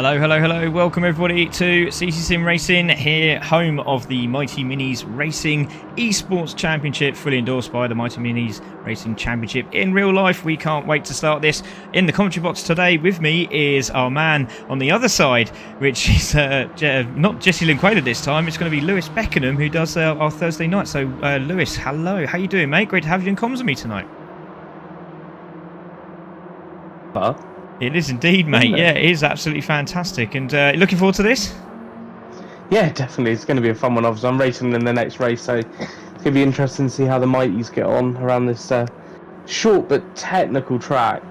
Hello, hello, hello. Welcome everybody to CC Sim Racing, here, home of the Mighty Minis Racing Esports Championship, fully endorsed by the Mighty Minis Racing Championship in real life. We can't wait to start this. In the commentary box today with me is our man on the other side, which is not Jesse Linquader this time. It's going to be Lewis Beckenham, who does our Thursday night. So, Lewis, hello. How you doing, mate? Great to have you in comms with me tonight. It is indeed, mate. Yeah, it is absolutely fantastic. And looking forward to this? Yeah, definitely. It's going to be a fun one. Obviously, I'm racing in the next race, so it's going to be interesting to see how the Mighties get on around this short but technical track.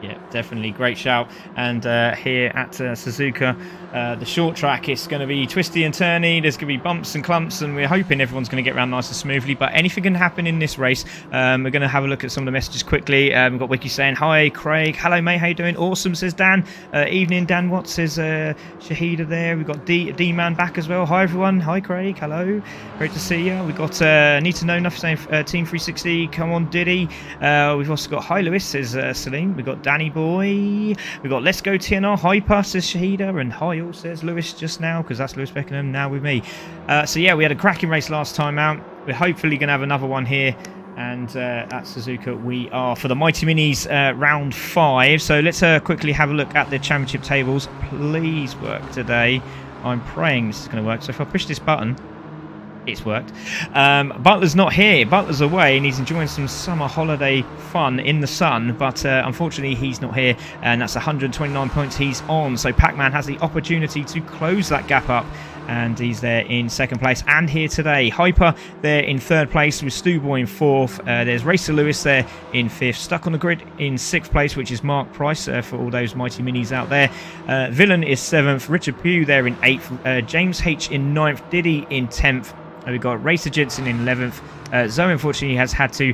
Yeah, definitely. Great shout. And here at SUZUKA, the short track, it's going to be twisty and turny. There's going to be bumps and clumps, and we're hoping everyone's going to get around nice and smoothly. But anything can happen in this race. We're going to have a look at some of the messages quickly. We've got Wiki saying, hi, Craig. Hello, mate. How you doing? Awesome, says Dan. Evening, Dan Watts, says Shahida there. We've got D-Man back as well. Hi, everyone. Hi, Craig. Hello. Great to see you. We've got Need to Know Enough saying Team 360. Come on, Diddy. We've also got Hi, Lewis, says Celine. We've got Danny Boy. We've got Let's Go TNR, Hyper, says Shahida, and Hi all, says Lewis just now, because that's Lewis Beckenham now with me. So yeah, we had a cracking race last time out. We're hopefully going to have another one here, and at SUZUKA we are for the Mighty Minis round 5. So let's quickly have a look at the championship tables. Please work today. I'm praying this is going to work. So if I push this button, it's worked. Butler's not here. Butler's away and he's enjoying some summer holiday fun in the sun, but unfortunately he's not here, and that's 129 points he's on. So Pac-Man has the opportunity to close that gap up, and he's there in second place. And here today, Hyper there in third place with Stu Boy in fourth. There's Racer Lewis there in fifth. Stuck on the Grid in sixth place, which is Mark Price for all those Mighty Minis out there. Villain is seventh. Richard Pugh there in eighth. James H in ninth. Diddy in 10th. We've got Racer Jensen in 11th. Zoe, unfortunately, has had to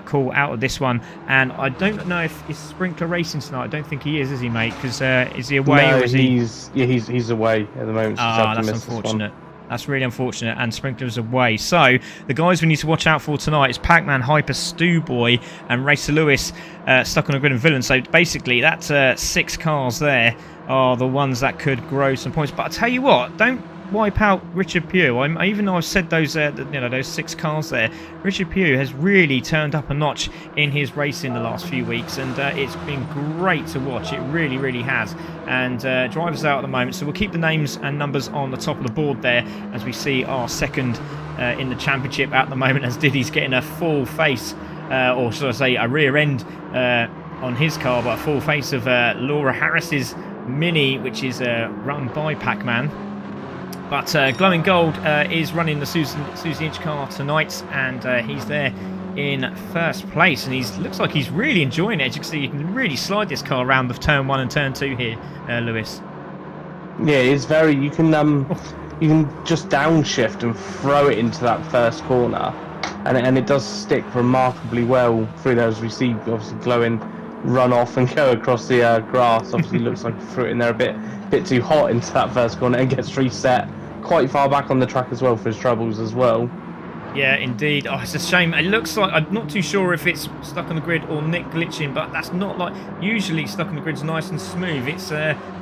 call out of this one. And I don't know if it's Sprinkler Racing tonight. I don't think he is he, mate? Because is he away or is he? He's away at the moment. So that's unfortunate. That's really unfortunate. And Sprinkler's away. So the guys we need to watch out for tonight is Pac-Man, Hyper, Stu Boy, and Racer Lewis, Stuck on a Grid and Villain. So basically, that 6 cars there are the ones that could grow some points. But I tell you what, don't wipe out Richard Pugh. Even though I've said those those 6 cars there, Richard Pugh has really turned up a notch in his racing the last few weeks, and it's been great to watch. It really, really has. And drivers out at the moment, so we'll keep the names and numbers on the top of the board there as we see our second in the championship at the moment, as Diddy's getting a full face, or should I say a rear end on his car, but a full face of Laura Harris's Mini, which is run by Pac-Man. But Glowing Gold is running the Susie Inch car tonight, and he's there in first place, and looks like he's really enjoying it. As you can see, you can really slide this car around the turn 1 and turn 2 here, Lewis. Yeah, it's very. You can just downshift and throw it into that first corner, and it does stick remarkably well through there, as we see. Obviously, Glowing run off and go across the grass. Obviously, looks like he threw it in there a bit too hot into that first corner, and gets reset quite far back on the track as well for his troubles as well. Yeah, indeed. Oh, it's a shame. It looks like, I'm not too sure if it's Stuck on the Grid or Nick glitching, but that's not like, usually Stuck on the Grid's nice and smooth. It's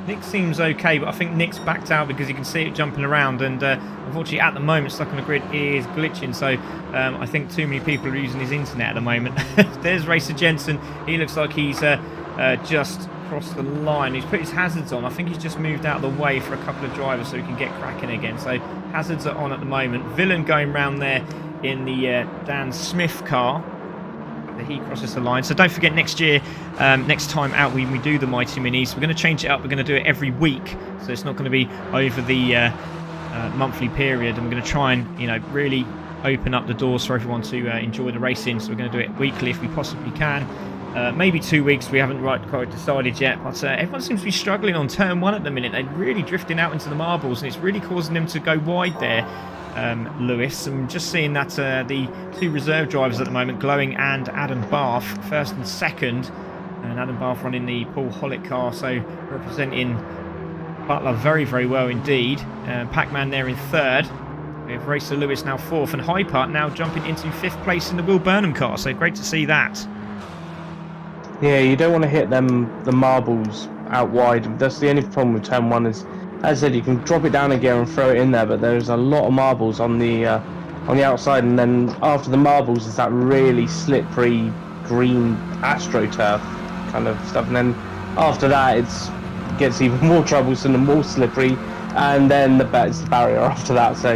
Nick seems okay, but I think Nick's backed out because you can see it jumping around, and unfortunately at the moment Stuck on the Grid is glitching, so I think too many people are using his internet at the moment. There's Racer Jensen. He looks like he's just crossed the line. He's put his hazards on. I think he's just moved out of the way for a couple of drivers so he can get cracking again. So hazards are on at the moment. Villain going round there in the Dan Smith car. He crosses the line. So don't forget, next year, next time out we do the Mighty Minis, we're going to change it up. We're going to do it every week, so it's not going to be over the monthly period, and we're going to try and really open up the doors for everyone to enjoy the racing. So we're going to do it weekly if we possibly can. Maybe 2 weeks, we haven't quite decided yet, but everyone seems to be struggling on turn 1 at the minute. They're really drifting out into the marbles, and it's really causing them to go wide there, Lewis. I'm just seeing that the 2 reserve drivers at the moment, Glowing and Adam Barth, first and second, and Adam Barth running the Paul Hollick car, so representing Butler very, very well indeed. Pac-Man there in third. We have Racer Lewis now fourth, and Hyper now jumping into 5th place in the Will Burnham car, so great to see that. Yeah, you don't want to hit the marbles out wide. That's the only problem with turn 1 is, as I said, you can drop it down a gear and throw it in there, but there's a lot of marbles on the outside, and then after the marbles is that really slippery green astroturf kind of stuff, and then after that it gets even more troublesome and more slippery, and then it's the barrier after that. So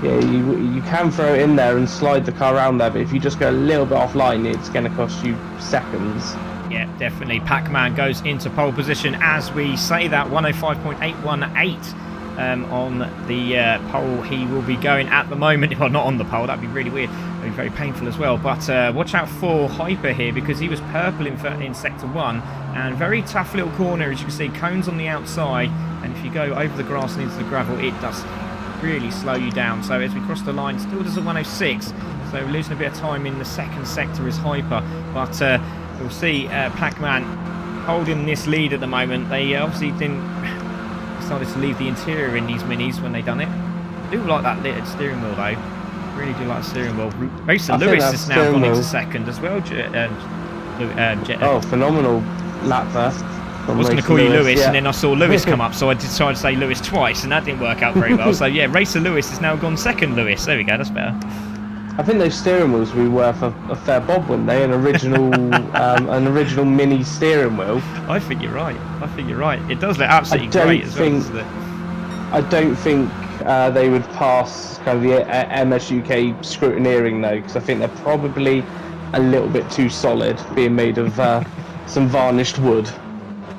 yeah, you can throw it in there and slide the car around there, but if you just go a little bit offline, it's going to cost you seconds. Yeah, definitely. Pac-Man goes into pole position as we say that, 105.818 on the pole. He will be going at the moment. Well, not on the pole, that'd be really weird. That'd be very painful as well. But watch out for Hyper here, because he was purple in sector 1, and very tough little corner, as you can see, cones on the outside, and if you go over the grass and into the gravel, it does really slow you down. So as we cross the line, still does a 106, so we're losing a bit of time in the second sector is Hyper, but we'll see Pac-Man holding this lead at the moment. They obviously decided to leave the interior in these minis when they done it. I do like that littered steering wheel though. Really do like the steering wheel. Racer Lewis has now gone into second as well. Oh, phenomenal lap there. I was going to call you Lewis, and then I saw Lewis come up, so I decided to say Lewis twice, and that didn't work out very well. So yeah, Racer Lewis has now gone second. Lewis, there we go, that's better. I think those steering wheels would be worth a fair bob, wouldn't they? An original mini steering wheel. I think you're right. It does look absolutely great as well, doesn't it? I don't think they would pass kind of the MSUK scrutineering though, because I think they're probably a little bit too solid, being made of some varnished wood.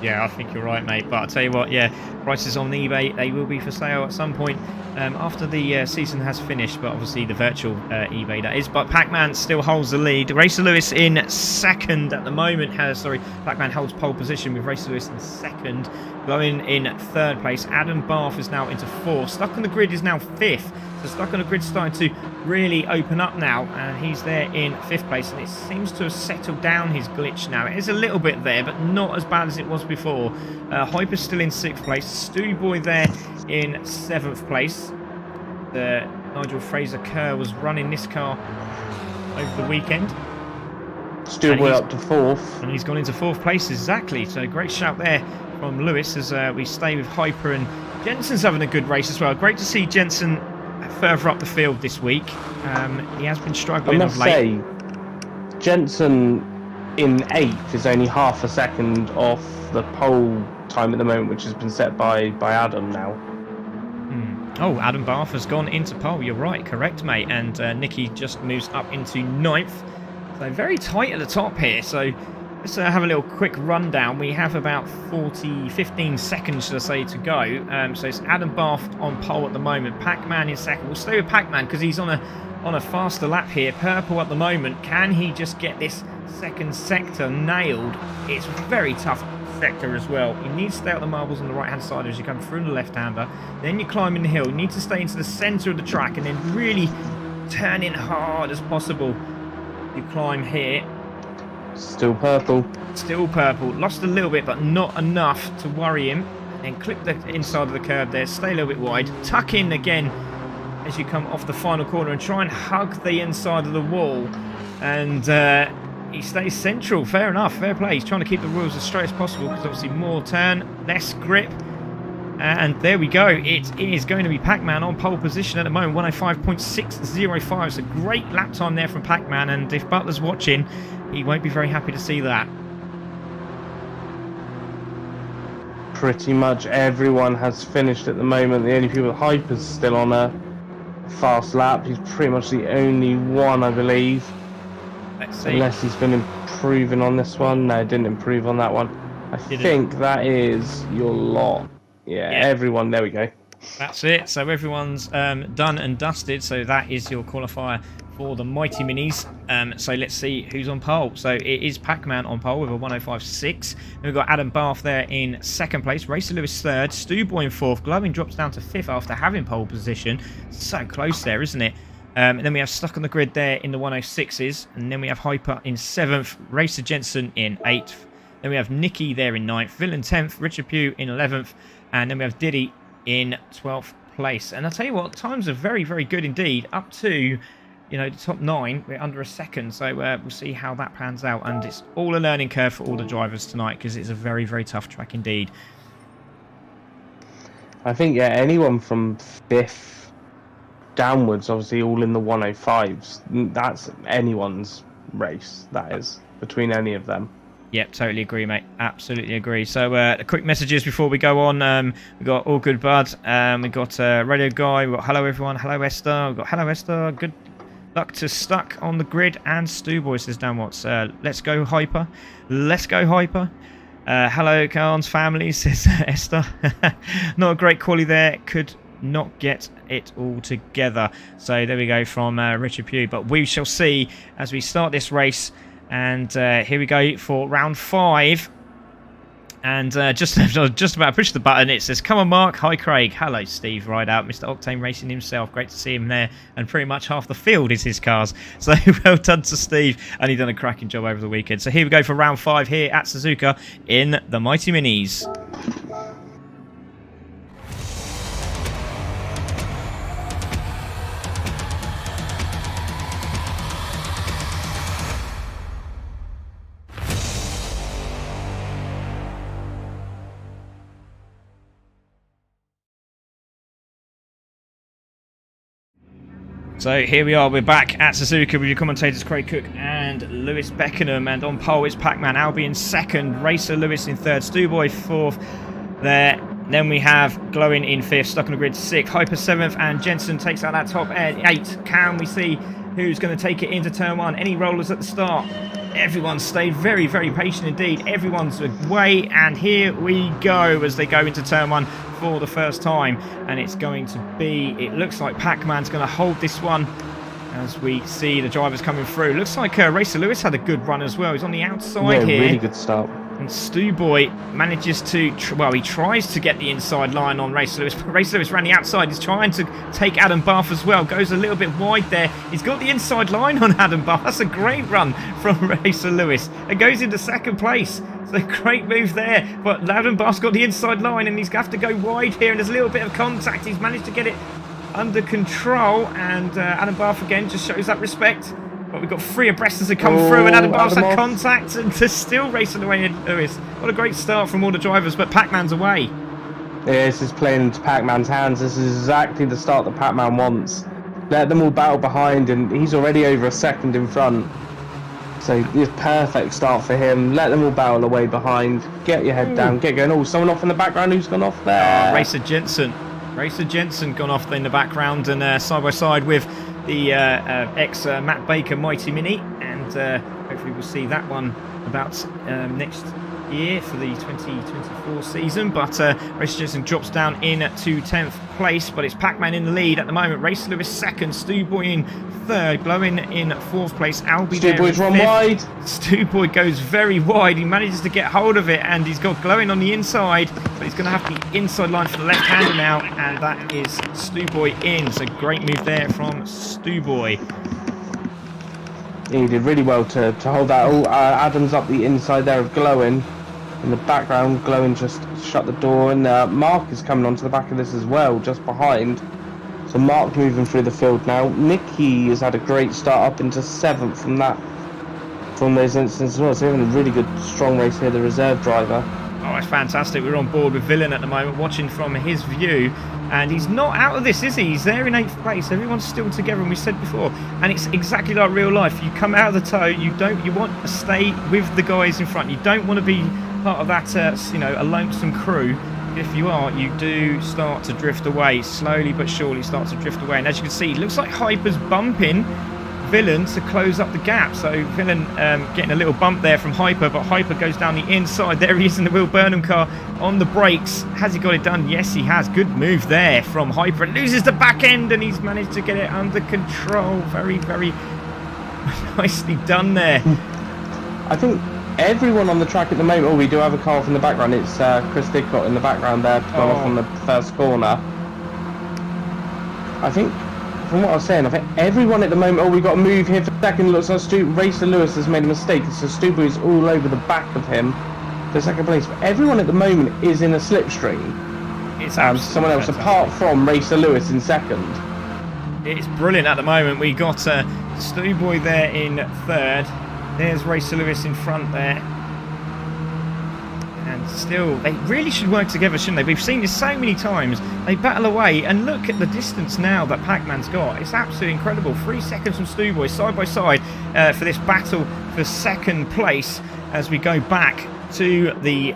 Yeah, I think you're right, mate. But I'll tell you what, yeah, prices on eBay, they will be for sale at some point after the season has finished, but obviously the virtual eBay that is. But Pac-Man still holds the lead. Racer Lewis in second at the moment. Pac-Man holds pole position with Racer Lewis in second. Going in third place, Adam Barth is now into fourth. Stuck on the Grid is now fifth. So Stuck on the Grid starting to really open up now, and he's there in fifth place, and it seems to have settled down his glitch now. It is a little bit there, but not as bad as it was before. Hyper's still in sixth place. Stu Boy there in seventh place. Nigel Fraser Kerr was running this car over the weekend. Stu Boy up to fourth. And he's gone into fourth place, exactly. So great shout there from Lewis as we stay with Hyper, and Jensen's having a good race as well. Great to see Jensen further up the field this week. He has been struggling of late. I must say, Jensen in 8th is only half a second off the pole time at the moment, which has been set by Adam now. Oh, Adam Barth has gone into pole. You're right, correct, mate. And Nicky just moves up into 9th. So very tight at the top here. So let's have a little quick rundown. We have about 15 seconds, should I say, to go. So it's Adam Barth on pole at the moment. Pac-Man in second. We'll stay with Pac-Man because he's on a faster lap here. Purple at the moment. Can he just get this second sector nailed? It's very tough sector as well. You need to stay out the marbles on the right hand side as you come through the left hander. Then you climb in the hill. You need to stay into the centre of the track and then really turn in hard as possible. You climb here. Still purple. Still purple. Lost a little bit, but not enough to worry him. And clip the inside of the curb there. Stay a little bit wide. Tuck in again as you come off the final corner and try and hug the inside of the wall. And he stays central. Fair enough. Fair play. He's trying to keep the wheels as straight as possible because obviously more turn, less grip. And there we go. It is going to be Pac-Man on pole position at the moment. 105.605. It's a great lap time there from Pac-Man. And if Butler's watching, he won't be very happy to see that. Pretty much everyone has finished at the moment. The only people, Hyper's still on a fast lap. He's pretty much the only one, I believe. Let's see. Unless he's been improving on this one. No, didn't improve on that one. I think that is your lot. Yeah, everyone. There we go. That's it. So everyone's done and dusted. So that is your qualifier for the Mighty Minis. So let's see who's on pole. So it is Pac-Man on pole with a 105.6. We've got Adam Barth there in second place. Racer Lewis third. Stu Boy in fourth. Glovin drops down to fifth after having pole position. So close there, isn't it? And then we have Stuck on the Grid there in the 106s. And then we have Hyper in 7th. Racer Jensen in 8th. Then we have Nicky there in 9th. Villain 10th. Richard Pugh in 11th. And then we have Diddy in 12th place. And I'll tell you what, times are very, very good indeed. Up to you know, the top 9, we're under a second. So we'll see how that pans out. And it's all a learning curve for all the drivers tonight because it's a very, very tough track indeed. I think, yeah, anyone from 5th downwards, obviously all in the 105s, that's anyone's race, that is, between any of them. Yep, totally agree, mate. Absolutely agree. So, quick messages before we go on. We got All Good Bud. We got Radio Guy. We got Hello Everyone. Hello Esther. We got Hello Esther. Good luck to Stuck on the Grid. And Stu Boy says Dan Watts. Let's go Hyper. Let's go Hyper. Hello Carnes family, says Esther. Not a great quality there. Could not get it all together. So there we go from Richard Pugh. But we shall see as we start this race. And here we go for round 5. And just about to push the button, it says, come on, Mark. Hi, Craig. Hello, Steve. Right out. Mr. Octane Racing himself. Great to see him there. And pretty much half the field is his cars. So well done to Steve. And he's done a cracking job over the weekend. So here we go for round 5 here at Suzuka in the Mighty Minis. So here we are, we're back at Suzuka with your commentators Craig Cook and Lewis Beckenham, and on pole is Pac-Man Albie in 2nd, Racer Lewis in 3rd, Stuboy 4th there. Then we have Glowing in 5th, Stuck on the Grid 6th, Hyper 7th, and Jensen takes out that top 8. Can we see who's going to take it into turn 1? Any rollers at the start? Everyone stayed very, very patient indeed. Everyone's away, and here we go as they go into turn 1 for the first time. And it's going to be, it looks like Pac-Man's going to hold this one as we see the drivers coming through. Looks like Racer Lewis had a good run as well. He's on the outside here. Really good start. And Stu Boy manages to, well, he tries to get the inside line on Racer Lewis, but Racer Lewis ran the outside. He's trying to take Adam Bath as well. Goes a little bit wide there. He's got the inside line on Adam Bath. That's a great run from Racer Lewis. And goes into 2nd place. So great move there. But Adam Bath's got the inside line and he's going to have to go wide here. And there's a little bit of contact. He's managed to get it under control. And Adam Bath again just shows that respect. But we've got 3 abreast as they come through, and Adam Bath's had contact, and they're still racing away in Lewis. What a great start from all the drivers, but Pac-Man's away. Yeah, this is playing into Pac-Man's hands. This is exactly the start that Pac-Man wants. Let them all battle behind, and he's already over a second in front. So it's perfect start for him. Let them all battle away behind. Get your head down, get going. Oh, someone off in the background. Who's gone off there? Racer Jensen gone off in the background, and side by side with the ex Matt Baker Mighty Mini, and hopefully we'll see that one about next year for the 2024 season. But Racer Jensen drops down into 10th place, but it's Pac-Man in the lead at the moment. Racer Lewis 2nd, Stu Boy in 3rd, Glowing in 4th place, Albie Stu Boy's run wide. Stu Boy goes very wide. He manages to get hold of it, and he's got Glowing on the inside, but he's going to have the inside line for the left-hander now, and that is Stu Boy in. So great move there from Stu Boy. He did really well to hold that. Oh, Adam's up the inside there of Glowing. In the background, Glowing just shut the door, and Mark is coming onto the back of this as well, just behind. So Mark moving through the field now. Nicky has had a great start up into 7th from those instances as well. So having a really good, strong race here, the reserve driver. Oh, it's fantastic. We're on board with Villain at the moment, watching from his view. And he's not out of this, is he? He's there in 8th place. Everyone's still together, and we said before. And it's exactly like real life. You come out of the tow, you want to stay with the guys in front. You don't want to be part of that, a lonesome crew. If you are, you do start to drift away. Slowly but surely start to drift away. And as you can see, it looks like Hyper's bumping Villain to close up the gap. So Villain getting a little bump there from Hyper, but Hyper goes down the inside. There he is in the Will Burnham car on the brakes. Has he got it done? Yes, he has. Good move there from Hyper. It loses the back end, and he's managed to get it under control. Very, very nicely done there. I think everyone on the track at the moment. Oh, we do have a car off in the background. It's Chris Didcott in the background there, gone off on the first corner. I think, from what I was saying, I think everyone at the moment. Oh, we got a move here for second. Looks like Racer Lewis has made a mistake. So Stubu's all over the back of him for second place. But everyone at the moment is in a slipstream. It's someone else fantastic. apart from Racer Lewis in second. It's brilliant at the moment. We got Stu Boy there in third. There's Racer Lewis in front there. And still, they really should work together, shouldn't they? We've seen this so many times. They battle away, and look at the distance now that Pac-Man's got. It's absolutely incredible. 3 seconds from Stu Boy, side by side, for this battle for second place as we go back to the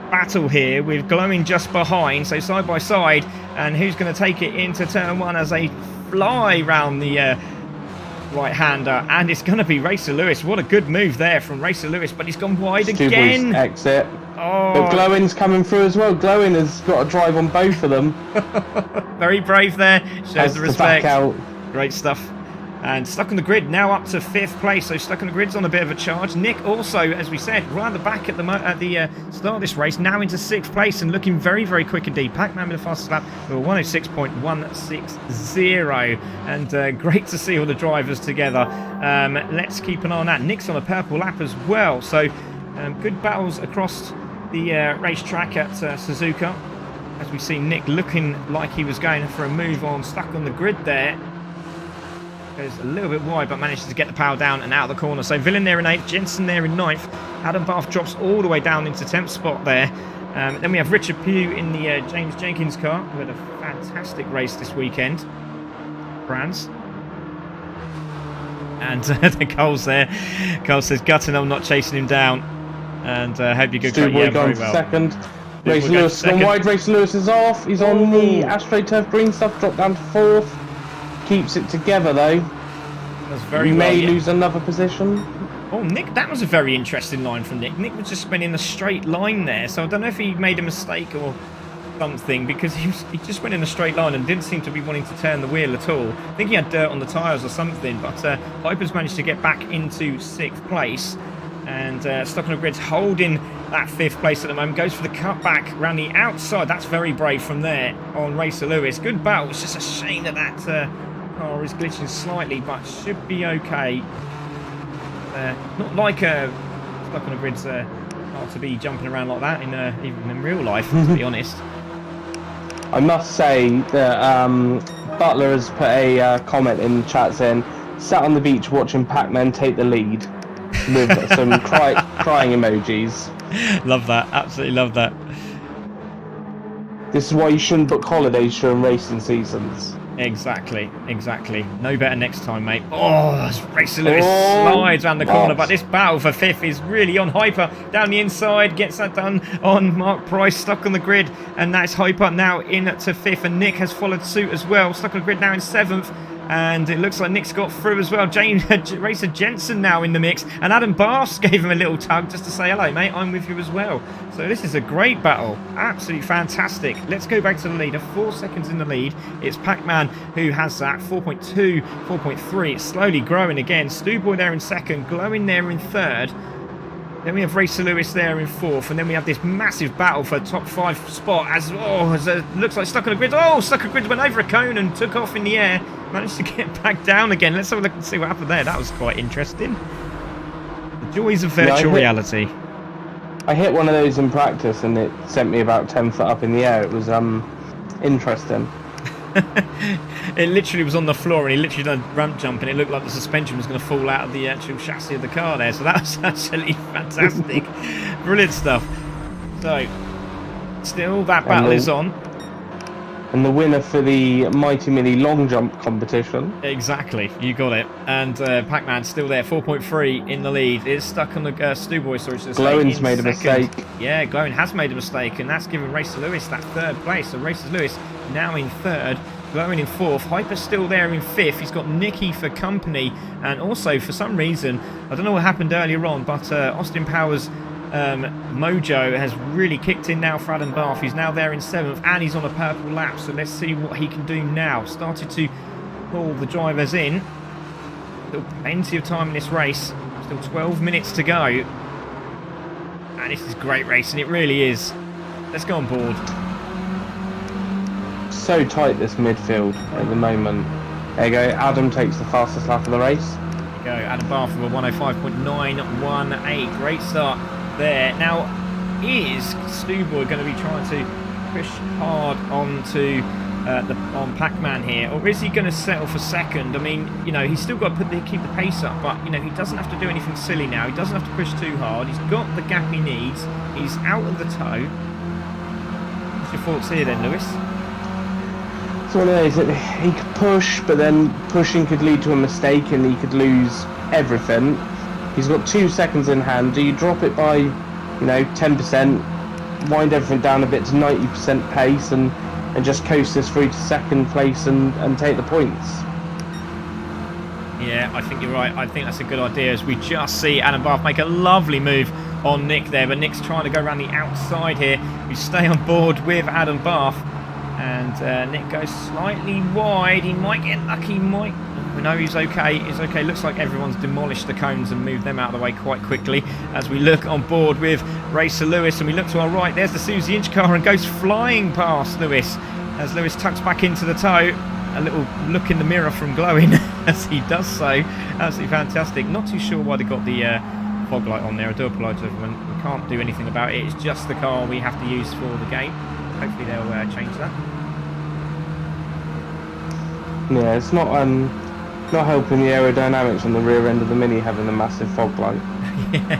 battle here with Glowing just behind, so side by side. And who's going to take it into turn 1 as they fly round the right-hander, and it's going to be Racer Lewis. What a good move there from Racer Lewis, but he's gone wide again. Exit. Oh. But Glowing's coming through as well. Glowing has got a drive on both of them. Very brave there. Shows the respect. Back out. Great stuff. And Stuck on the Grid now up to 5th place. So Stuck on the Grid's on a bit of a charge. Nick also, as we said, rather back at the start of this race, now into 6th place and looking very, very quick indeed. Pac-Man with the fastest lap with a 106.160. And great to see all the drivers together. Let's keep an eye on that. Nick's on a purple lap as well. So good battles across the racetrack at Suzuka. As we see Nick looking like he was going for a move on Stuck on the Grid there. Goes a little bit wide, but manages to get the power down and out of the corner. So Villain there in 8th, Jensen there in 9th. Adam Bath drops all the way down into 10th spot there. Then we have Richard Pugh in the James Jenkins car, who had a fantastic race this weekend. Brands. And the Cole's there. Cole says, gutting, I'm not chasing him down. And hope you go great. Yeah, very well. Second. Racer Lewis gone wide. Racer Lewis is off. He's on the Ashtray Turf green stuff. Dropped down to 4th. Keeps it together though. That's very we may lose another position. Oh, Nick, that was a very interesting line from Nick. Nick was just spinning a straight line there, so I don't know if he made a mistake or something, because he just went in a straight line and didn't seem to be wanting to turn the wheel at all. I think he had dirt on the tyres or something, but Piper's managed to get back into 6th place. And Stuck on the Grid's holding that 5th place at the moment. Goes for the cutback around the outside. That's very brave from there on Racer Lewis. Good battle. It's just a shame that that car is glitching slightly, but should be okay. Not like Stuck on the Grid's not to be jumping around like that in even in real life, to be honest. I must say that Butler has put a comment in the chat saying, sat on the beach watching Pac-Man take the lead, with some crying emojis. Love that, absolutely love that. This is why you shouldn't book holidays during racing seasons. Exactly. No better next time, mate. Oh, Racer Lewis slides around the corner, but this battle for 5th is really on Hyper. Down the inside, gets that done on Mark Price, Stuck on the Grid, and that's Hyper now in to 5th, and Nick has followed suit as well. Stuck on the Grid now in 7th. And it looks like Nick's got through as well. Racer Jensen now in the mix. And Adam Bass gave him a little tug just to say, hello, mate, I'm with you as well. So this is a great battle. Absolutely fantastic. Let's go back to the leader. 4 seconds in the lead. It's Pac-Man who has that. 4.2, 4.3. It's slowly growing again. Stu Boy there in 2nd. Glowing there in 3rd. Then we have Racer Lewis there in 4th, and then we have this massive battle for top 5 spot as looks like Stuck on the Grid. Oh, Stuck on the Grid went over a cone and took off in the air. Managed to get back down again. Let's have a look and see what happened there. That was quite interesting. The joys of virtual reality. I hit one of those in practice and it sent me about 10 foot up in the air. It was interesting. It literally was on the floor and he literally done a ramp jump and it looked like the suspension was going to fall out of the actual chassis of the car there. So that was absolutely fantastic. Brilliant stuff. So, still that battle is on. And the winner for the Mighty Mini long jump competition. Exactly, you got it. And Pac-Man still there, 4.3 in the lead. It's Stuck on the Stu Boy, sorry. Glowing's made a mistake. Yeah, Glowing has made a mistake, and that's given Racer Lewis that 3rd place. So Racer Lewis now in 3rd, Glowing in 4th. Hyper's still there in 5th. He's got Nicky for company, and also for some reason, I don't know what happened earlier on, but Austin Powers mojo has really kicked in now for Adam Bath. He's now there in 7th and he's on a purple lap, so let's see what he can do now. Started to pull the drivers in. Still plenty of time in this race, still 12 minutes to go, and this is great racing, it really is. Let's go on board. So tight this midfield at the moment. There you go, Adam takes the fastest lap of the race. There you go, Adam Bath with a 105.918, great start there. Now, is Stu Boy going to be trying to push hard onto on Pac-Man here, or is he going to settle for second? I mean, you know, he's still got to keep the pace up, but, you know, he doesn't have to do anything silly now. He doesn't have to push too hard. He's got the gap he needs. He's out of the toe. What's your thoughts here then, Lewis? It's one of those that he could push, but then pushing could lead to a mistake and he could lose everything. He's got 2 seconds in hand. Do you drop it by, you know, 10%, wind everything down a bit to 90% pace and just coast this through to second place and take the points? Yeah, I think you're right. I think that's a good idea, as we just see Adam Bath make a lovely move on Nick there, but Nick's trying to go around the outside here. We stay on board with Adam Bath, and Nick goes slightly wide. He might get lucky, no, he's okay. He's okay. Looks like everyone's demolished the cones and moved them out of the way quite quickly. As we look on board with Racer Lewis, and we look to our right, there's the Susie Inch car and goes flying past Lewis as Lewis tucks back into the toe. A little look in the mirror from Glowing as he does so. Absolutely fantastic. Not too sure why they got the fog light on there. I do apologise, everyone. We can't do anything about it. It's just the car we have to use for the game. Hopefully they'll change that. Yeah, it's not helping the aerodynamics on the rear end of the Mini having a massive fog light. Yeah.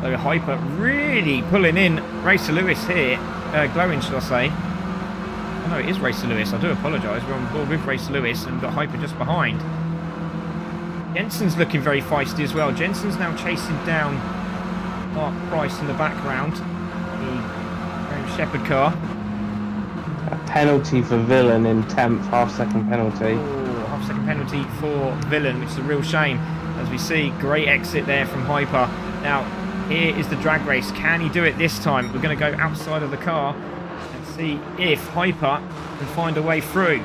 So Hyper really pulling in Racer Lewis here. Glowing, should I say. Oh no, it is Racer Lewis. I do apologise. We're on board with Racer Lewis and got Hyper just behind. Jensen's looking very feisty as well. Jensen's now chasing down Mark Price in the background. The Graham Shepherd car. A penalty for Villain in 10th, half-second penalty. Oh, half-second penalty for Villain, which is a real shame. As we see, great exit there from Hyper. Now, here is the drag race. Can he do it this time? We're going to go outside of the car and see if Hyper can find a way through.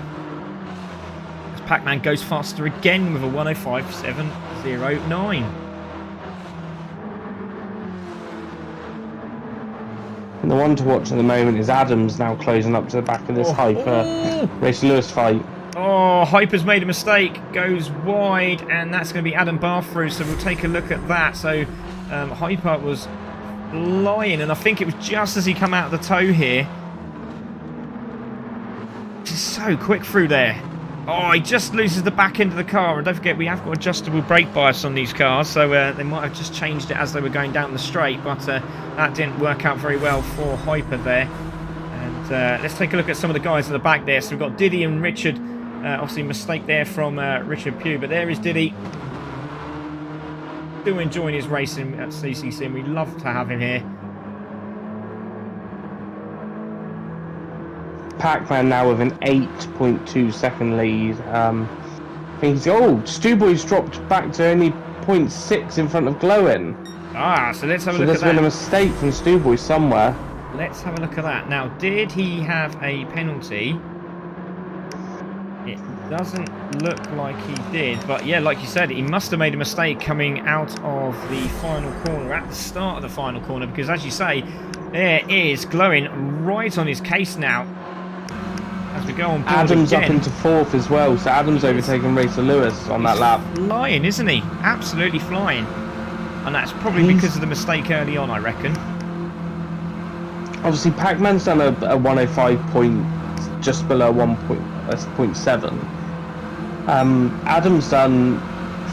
As Pac-Man goes faster again with a 105.709. And the one to watch at the moment is Adams, now closing up to the back of this Hyper Racer Lewis fight. Oh, Hyper's made a mistake, goes wide, and that's going to be Adam Bath through, so we'll take a look at that. So Hyper was flying, and I think it was just as he come out of the toe here. He's so quick through there. Oh, he just loses the back end of the car, and don't forget we have got adjustable brake bias on these cars, so they might have just changed it as they were going down the straight, but that didn't work out very well for Hyper there. And let's take a look at some of the guys at the back there. So we've got Diddy and Richard. Obviously a mistake there from Richard Pugh, but there is Diddy. Still enjoying his racing at CCC, and we love to have him here. Pac-Man now with an 8.2 second lead. I think he's... Oh, Stewboy's dropped back to only 0.6 in front of Glowing. Ah, so let's have a look at that. So there's been a mistake from Stewboy somewhere. Let's have a look at that. Now, did he have a penalty? It doesn't look like he did, but yeah, like you said, he must have made a mistake coming out of the final corner, at the start of the final corner, because as you say, there is Glowing right on his case now. As we go on board Adams again. up into 4th as well, so Adams overtaking Racer Lewis on that lap. Flying, isn't he? Absolutely flying. And that's probably because of the mistake early on, I reckon. Obviously, Pac-Man's done a 105 point, just below 1.7. Adams done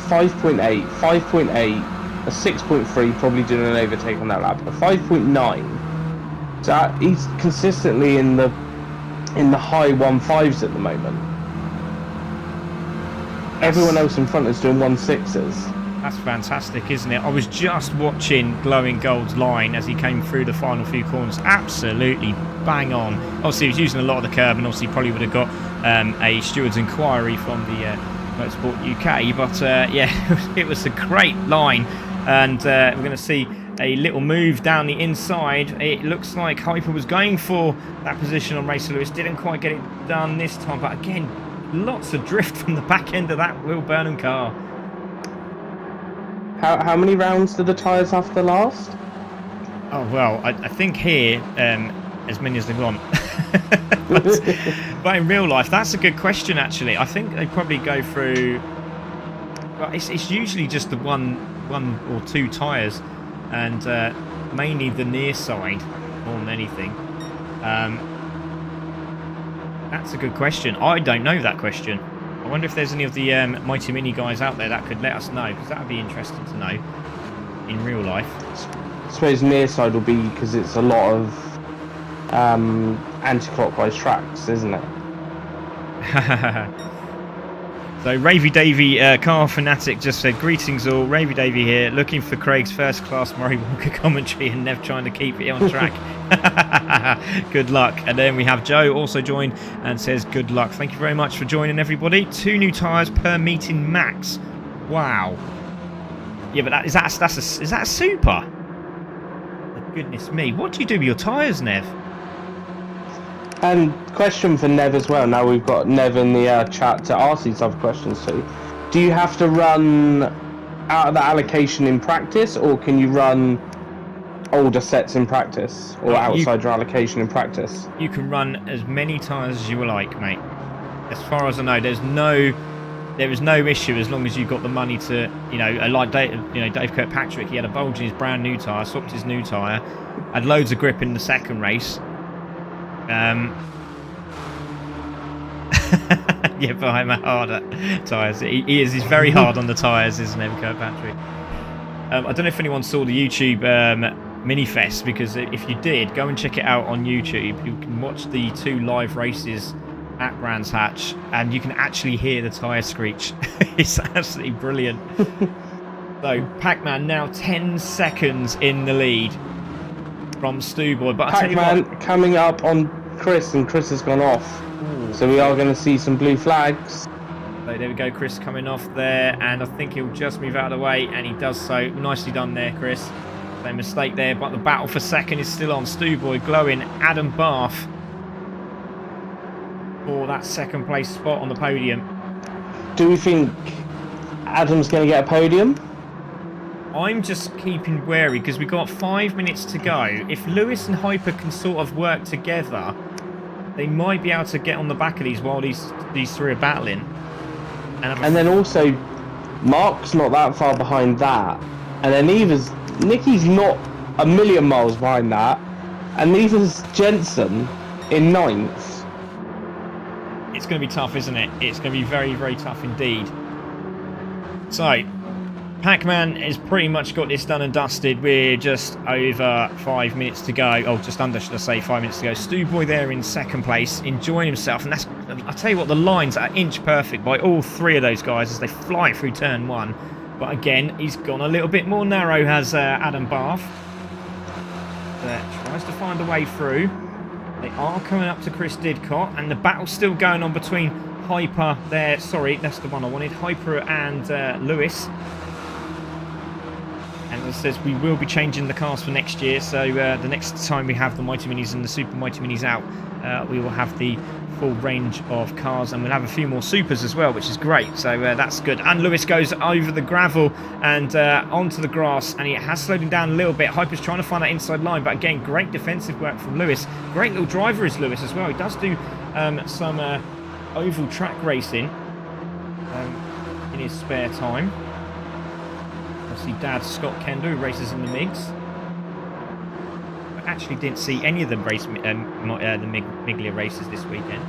5.8, 5.8, a 6.3, probably doing an overtake on that lap, a 5.9. So he's consistently in the high 1.5s at the moment. Everyone else in front is doing 1.6s. That's fantastic, isn't it? I was just watching Glowing Gold's line as he came through the final few corners. Absolutely bang on. Obviously, he was using a lot of the curb, and obviously probably would have got a steward's inquiry from the Motorsport UK. But yeah, it was a great line, and we're going to see a little move down the inside. It looks like Hyper was going for that position on Racer Lewis. Didn't quite get it done this time, but again, lots of drift from the back end of that Will Burnham car. How many rounds do the tyres have to last? Oh, well, I think here, as many as they want. but in real life, that's a good question, actually. I think they probably go through... Well, it's usually just the one or two tyres, and mainly the near side more than anything. That's a good question. I don't know that question. I wonder if there's any of the Mighty Mini guys out there that could let us know, because that would be interesting to know in real life. I suppose near side will be because it's a lot of anti-clockwise tracks, isn't it? So Ravy Davy, car fanatic, just said, greetings all, Ravy Davy here, looking for Craig's first class Murray Walker commentary and Nev trying to keep it on track. Good luck. And then we have Joe also joined and says good luck. Thank you very much for joining, everybody. 2 new tyres per meeting max. Wow. Yeah, but is that a super? Goodness me, what do you do with your tyres, Nev? And question for Nev as well. Now we've got Nev in the chat to ask these other questions too. Do you have to run out of the allocation in practice, or can you run older sets in practice, or outside your allocation in practice? You can run as many tyres as you like, mate. As far as I know, there is no issue as long as you've got the money to, like Dave Kirkpatrick. He had a bulge in his brand new tyre, swapped his new tyre, had loads of grip in the second race. Yeah, but I'm hard at tyres. He's very hard on the tyres, isn't he, Kirkpatrick? I don't know if anyone saw the YouTube Mini Fest, because if you did, go and check it out on YouTube. You can watch the 2 live races at Brands Hatch, and you can actually hear the tyre screech. It's absolutely brilliant. So Pac-Man now 10 seconds in the lead from Stu Boy. But Pac-Man coming up on Chris, and Chris has gone off. Ooh. So we are going to see some blue flags. So there we go, Chris coming off there, and I think he'll just move out of the way, and he does so. Nicely done there, Chris. No mistake there, but the battle for second is still on. Stu Boy glowing, Adam Bath for that second place spot on the podium. Do we think Adam's going to get a podium? I'm just keeping wary because we've got 5 minutes to go. If Lewis and Hyper can sort of work together, they might be able to get on the back of these while these 3 are battling. And then also, Mark's not that far behind that, and then Nicky's not a million miles behind that, and neither's Jensen in 9th. It's going to be tough, isn't it? It's going to be very, very tough indeed. So, Pac-Man has pretty much got this done and dusted. We're just over 5 minutes to go. Oh, just under, should I say, 5 minutes to go. Stu Boy there in second place, enjoying himself. And I'll tell you what, the lines are inch perfect by all 3 of those guys as they fly through turn 1. But again, he's gone a little bit more narrow, has Adam Bath. Tries to find a way through. They are coming up to Chris Didcott, and the battle's still going on between Hyper there. Sorry, that's the one I wanted. Hyper and Lewis. And as it says, we will be changing the cars for next year. So the next time we have the Mighty Minis and the Super Mighty Minis out, we will have the full range of cars, and we'll have a few more Supers as well, which is great. So that's good. And Lewis goes over the gravel and onto the grass, and he has slowed him down a little bit. Hyper's trying to find that inside line, but again, great defensive work from Lewis. Great little driver is Lewis as well. He does do some oval track racing in his spare time. Obviously, Dad Scott Kendo, who races in the MiGs. I actually didn't see any of them race the Miglia races this weekend.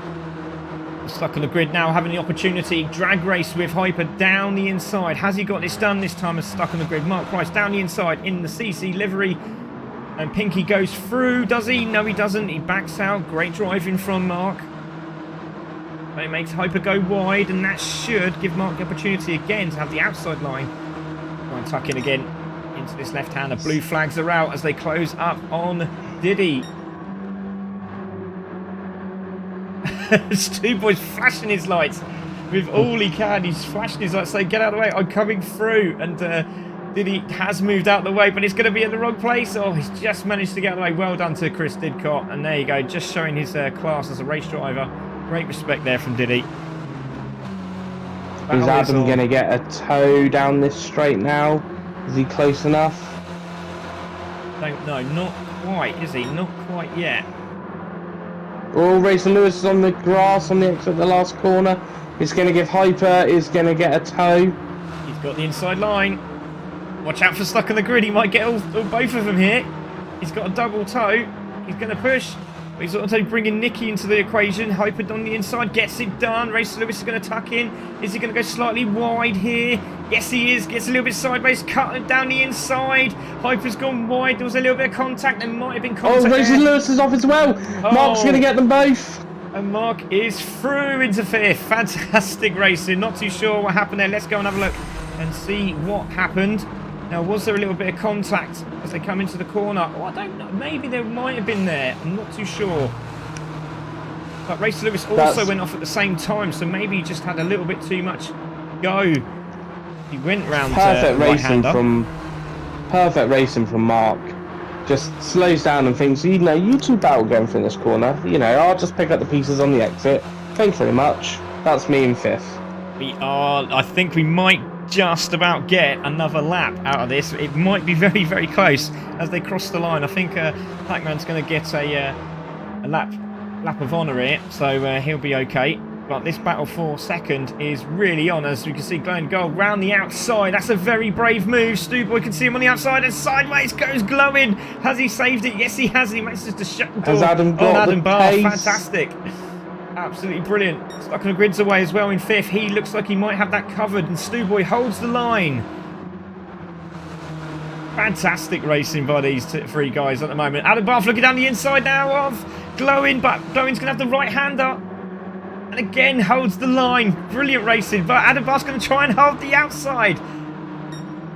Stuck on the grid now, having the opportunity. Drag race with Hyper down the inside. Has he got this done this time? As stuck on the grid. Mark Price down the inside in the CC livery. And Pinky goes through. Does he? No, he doesn't. He backs out. Great driving from Mark. But it makes Hyper go wide, and that should give Mark the opportunity again to have the outside line. Try and tuck in again into this left-hander. Blue flags are out as they close up on Diddy. Stu Boy's flashing his lights with all he can. He's flashing his lights saying, get out of the way, I'm coming through. And Diddy has moved out of the way, but it's going to be in the wrong place. Oh, he's just managed to get out of the way. Well done to Chris Didcott. And there you go, just showing his class as a race driver. Great respect there from Diddy. Is Adam going to get a toe down this straight now? Is he close enough? Don't know, not quite, is he? Not quite yet. Oh, Racing Lewis is on the grass on the exit of the last corner. He's going to give Hyper, is going to get a toe. He's got the inside line. Watch out for stuck on the grid, he might get both of them here. He's got a double toe. He's going to push. He's also bringing Nicky into the equation. Hyper on the inside, gets it done. Racer Lewis is going to tuck in. Is he going to go slightly wide here? Yes, he is. Gets a little bit sideways, cut it down the inside. Hyper's gone wide. There was a little bit of contact. There might have been contact. Oh, Racer Lewis is off as well. Mark's going to get them both. And Mark is through into 5th. Fantastic racing. Not too sure what happened there. Let's go and have a look and see what happened. Now, was there a little bit of contact as they come into the corner? Oh, I don't know. Maybe there might have been there. I'm not too sure. But Racer Lewis also went off at the same time, so maybe he just had a little bit too much go. He went round perfect racing from Mark. Just slows down and thinks, you know, you two battle going through this corner. You know, I'll just pick up the pieces on the exit. Thanks very much. That's me in 5th. We are. I think we might just about get another lap out of this. It might be very, very close as they cross the line. I think Pac-Man's going to get a lap of honour here, so he'll be okay. But this battle for 2nd is really on, as we can see Glowing Gold round the outside. That's a very brave move. Stewboy can see him on the outside, and sideways goes Glowing. Has he saved it? Yes, he has. He manages to shut the door. Has Adam got Adam the Barr. pace? Fantastic. Absolutely brilliant. Stuck on the grids away as well in 5th. He looks like he might have that covered, and Stewboy holds the line. Fantastic racing by these 3 guys at the moment. Adam Barth looking down the inside now of Glowing, but Glowing's going to have the right hand up. And again holds the line. Brilliant racing, but Adam Barth's going to try and hold the outside.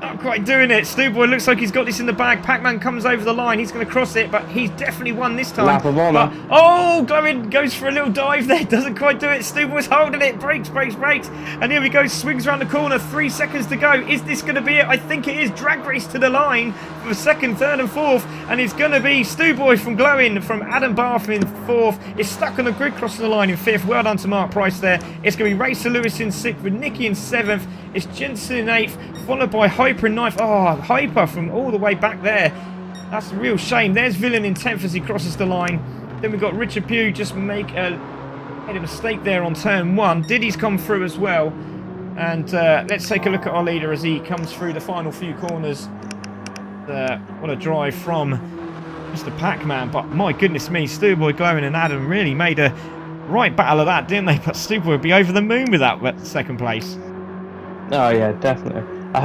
Not quite doing it. Stewboy looks like he's got this in the bag. Pac-Man comes over the line. He's going to cross it, but he's definitely won this time. Lap of honour. Oh, Glowing goes for a little dive there. Doesn't quite do it. Stewboy's holding it. Brakes. And here we go. Swings around the corner. 3 seconds to go. Is this going to be it? I think it is. Drag race to the line for 2nd, 3rd and 4th. And it's going to be Stewboy from Glowing from Adam Barth in 4th. It's stuck on the grid crossing the line in 5th. Well done to Mark Price there. It's going to be Racer Lewis in 6th with Nicky in 7th. It's Jensen in 8th, followed by Hyper in 9th. Oh, Hyper from all the way back there. That's a real shame. There's Villain in 10th as he crosses the line. Then we've got Richard Pugh just made a mistake there on turn 1. Diddy's come through as well. And let's take a look at our leader as he comes through the final few corners. What a drive from Mr. Pac-Man. But my goodness me, Stewboy, Glowing and Adam really made a right battle of that, didn't they? But Stewboy would be over the moon with that 2nd place. Oh yeah, definitely. I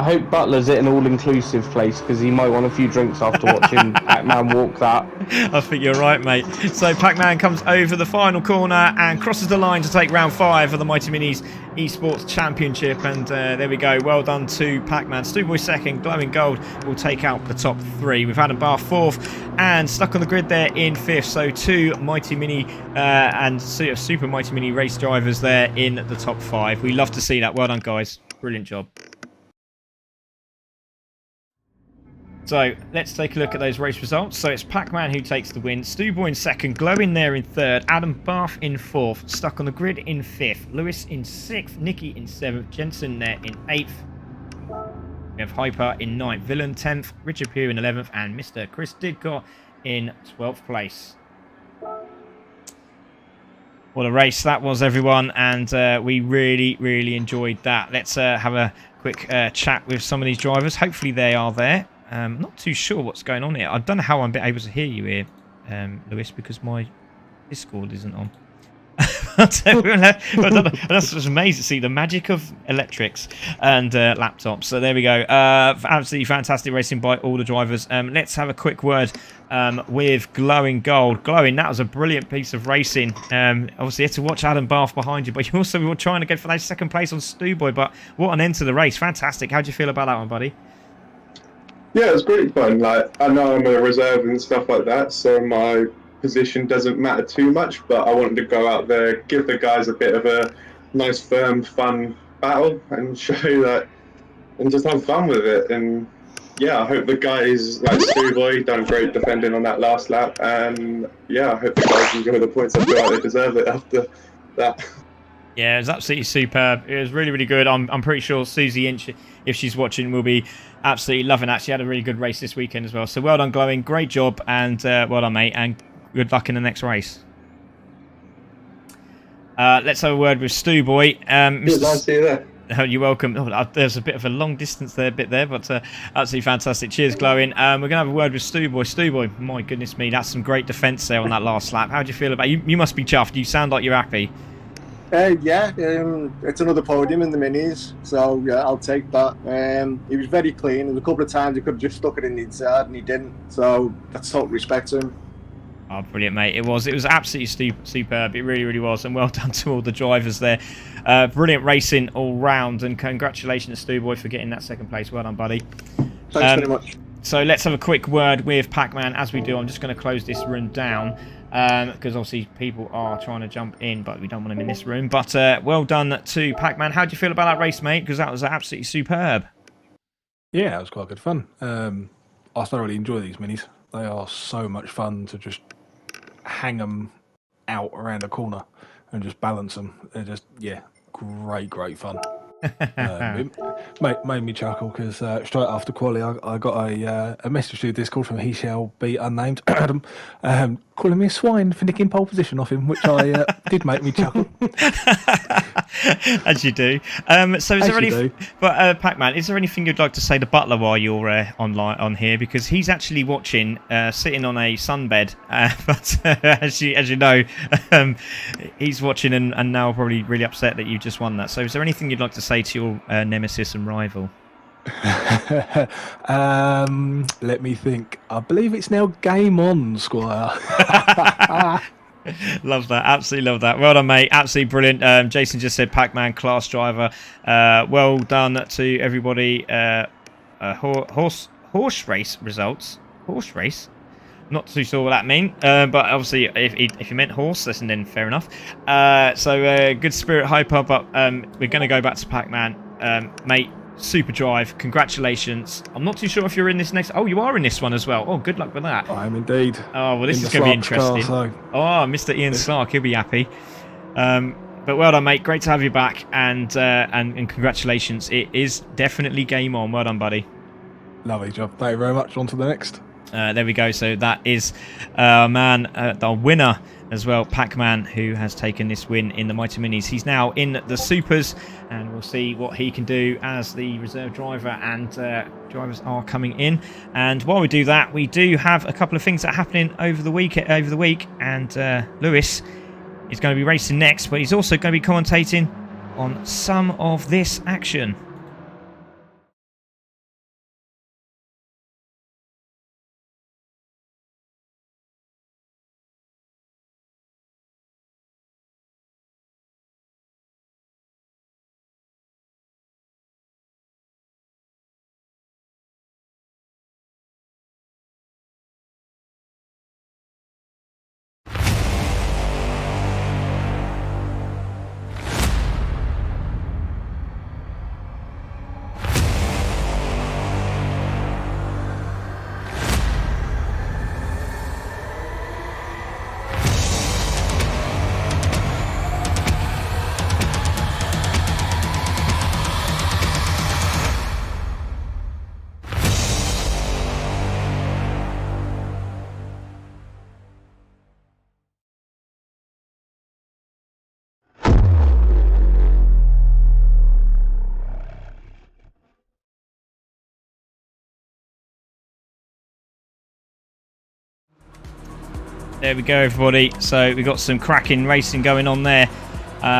hope Butler's at an all-inclusive place, because he might want a few drinks after watching Pac-Man walk that. I think you're right, mate. So Pac-Man comes over the final corner and crosses the line to take round 5 of the Mighty Minis Esports Championship. And there we go. Well done to Pac-Man. Stewboy 2nd, Glowing Gold will take out the top 3. We've had Adam Barr 4th and stuck on the grid there in 5th. So 2 Mighty Mini and Super Mighty Mini race drivers there in the top 5. We love to see that. Well done, guys. Brilliant job. So let's take a look at those race results. So it's Pac-Man who takes the win, Stewboy in 2nd, Glowing there in 3rd, Adam Barth in 4th, stuck on the grid in 5th, Lewis in 6th, Nicky in 7th, Jensen there in 8th. We have Hyper in 9th, Villain 10th, Richard Pugh in 11th, and Mr. Chris Didcott in 12th place. What a race that was, everyone, and we really enjoyed that. Let's have a quick chat with some of these drivers. Hopefully they are there. Not too sure what's going on here. I don't know how I'm able to hear you here, Lewis, because my Discord isn't on. That's just amazing to see the magic of electrics and laptops. So there we go. Absolutely fantastic racing by all the drivers. Let's have a quick word with Glowing Gold. Glowing, that was a brilliant piece of racing. Obviously, you had to watch Adam Barth behind you, but you also were trying to go for that 2nd place on Stewboy. But what an end to the race. Fantastic. How do you feel about that one, buddy? Yeah, it was great fun. Like, I know I'm a reserve and stuff like that, so my position doesn't matter too much, but I wanted to go out there, give the guys a bit of a nice, firm, fun battle and show that, and just have fun with it. And yeah, I hope the guys, like Stewboy, done great defending on that last lap, and yeah, I hope the guys enjoy the points. I feel like they deserve it after that. Yeah, it was absolutely superb. It was really good. I'm pretty sure Susie Inch, if she's watching, will be absolutely loving that. She had a really good race this weekend as well. So well done, Glowing. Great job, and well done, mate, and good luck in the next race. Let's have a word with Stewboy. Nice to see you there. No, you're welcome. Oh, there's a bit of a long distance there, but absolutely fantastic. Cheers, Glowing. We're going to have a word with Stu-Boy. My goodness me, that's some great defence there on that last lap. How do you feel about it? You must be chuffed. You sound like you're happy. It's another podium in the minis, so yeah, I'll take that. He was very clean. There was a couple of times he could have just stuck it in the inside, and he didn't. So that's total respect to him. Oh, brilliant, mate. It was absolutely superb. It really, really was. And well done to all the drivers there. Brilliant racing all round. And congratulations to Stu-Boy for getting that second place. Well done, buddy. Thanks very much. So let's have a quick word with Pac-Man. As we do, I'm just going to close this room down. Because obviously people are trying to jump in, but we don't want them in this room. But well done to Pac-Man. How do you feel about that race, mate? Because that was absolutely superb. Yeah, it was quite good fun. I thoroughly enjoy these minis. They are so much fun to just hang them out around a corner and just balance them. They're just, yeah, great fun. It made me chuckle because straight after quali I got a message through Discord from he shall be unnamed Adam calling me a swine for nicking pole position off him, which I did make me chuckle. As you do. So is there any but Pac-Man, is there anything you'd like to say to Butler while you're on here, because he's actually watching sitting on a sunbed, but as you know, he's watching and now probably really upset that you just won that. So is there anything you'd like to say to your nemesis and rival? Let me think. I believe it's now game on, Squire. Love that, absolutely love that. Well done, mate, absolutely brilliant. Jason just said Pac-Man class driver. Well done to everybody. Horse race results. Horse race. Not too sure what that means, but obviously if you meant horse, then fair enough. So good spirit hyper, but we're going to go back to Pac-Man. Mate, super drive, congratulations. I'm not too sure if you're in this next. Oh, you are in this one as well. Oh, good luck with that. I am indeed. Oh, well, this is going to be interesting. Oh, Mr. Ian Slark, he'll be happy. But well done, mate. Great to have you back, and congratulations. It is definitely game on. Well done, buddy. Lovely job. Thank you very much. On to the next. There we go. So that is the winner as well, Pac-Man, who has taken this win in the Mighty Minis. He's now in the Supers, and we'll see what he can do as the reserve driver, and drivers are coming in. And while we do that, we do have a couple of things that are happening over the week, and Lewis is going to be racing next, but he's also going to be commentating on some of this action. There we go, everybody. So we've got some cracking racing going on there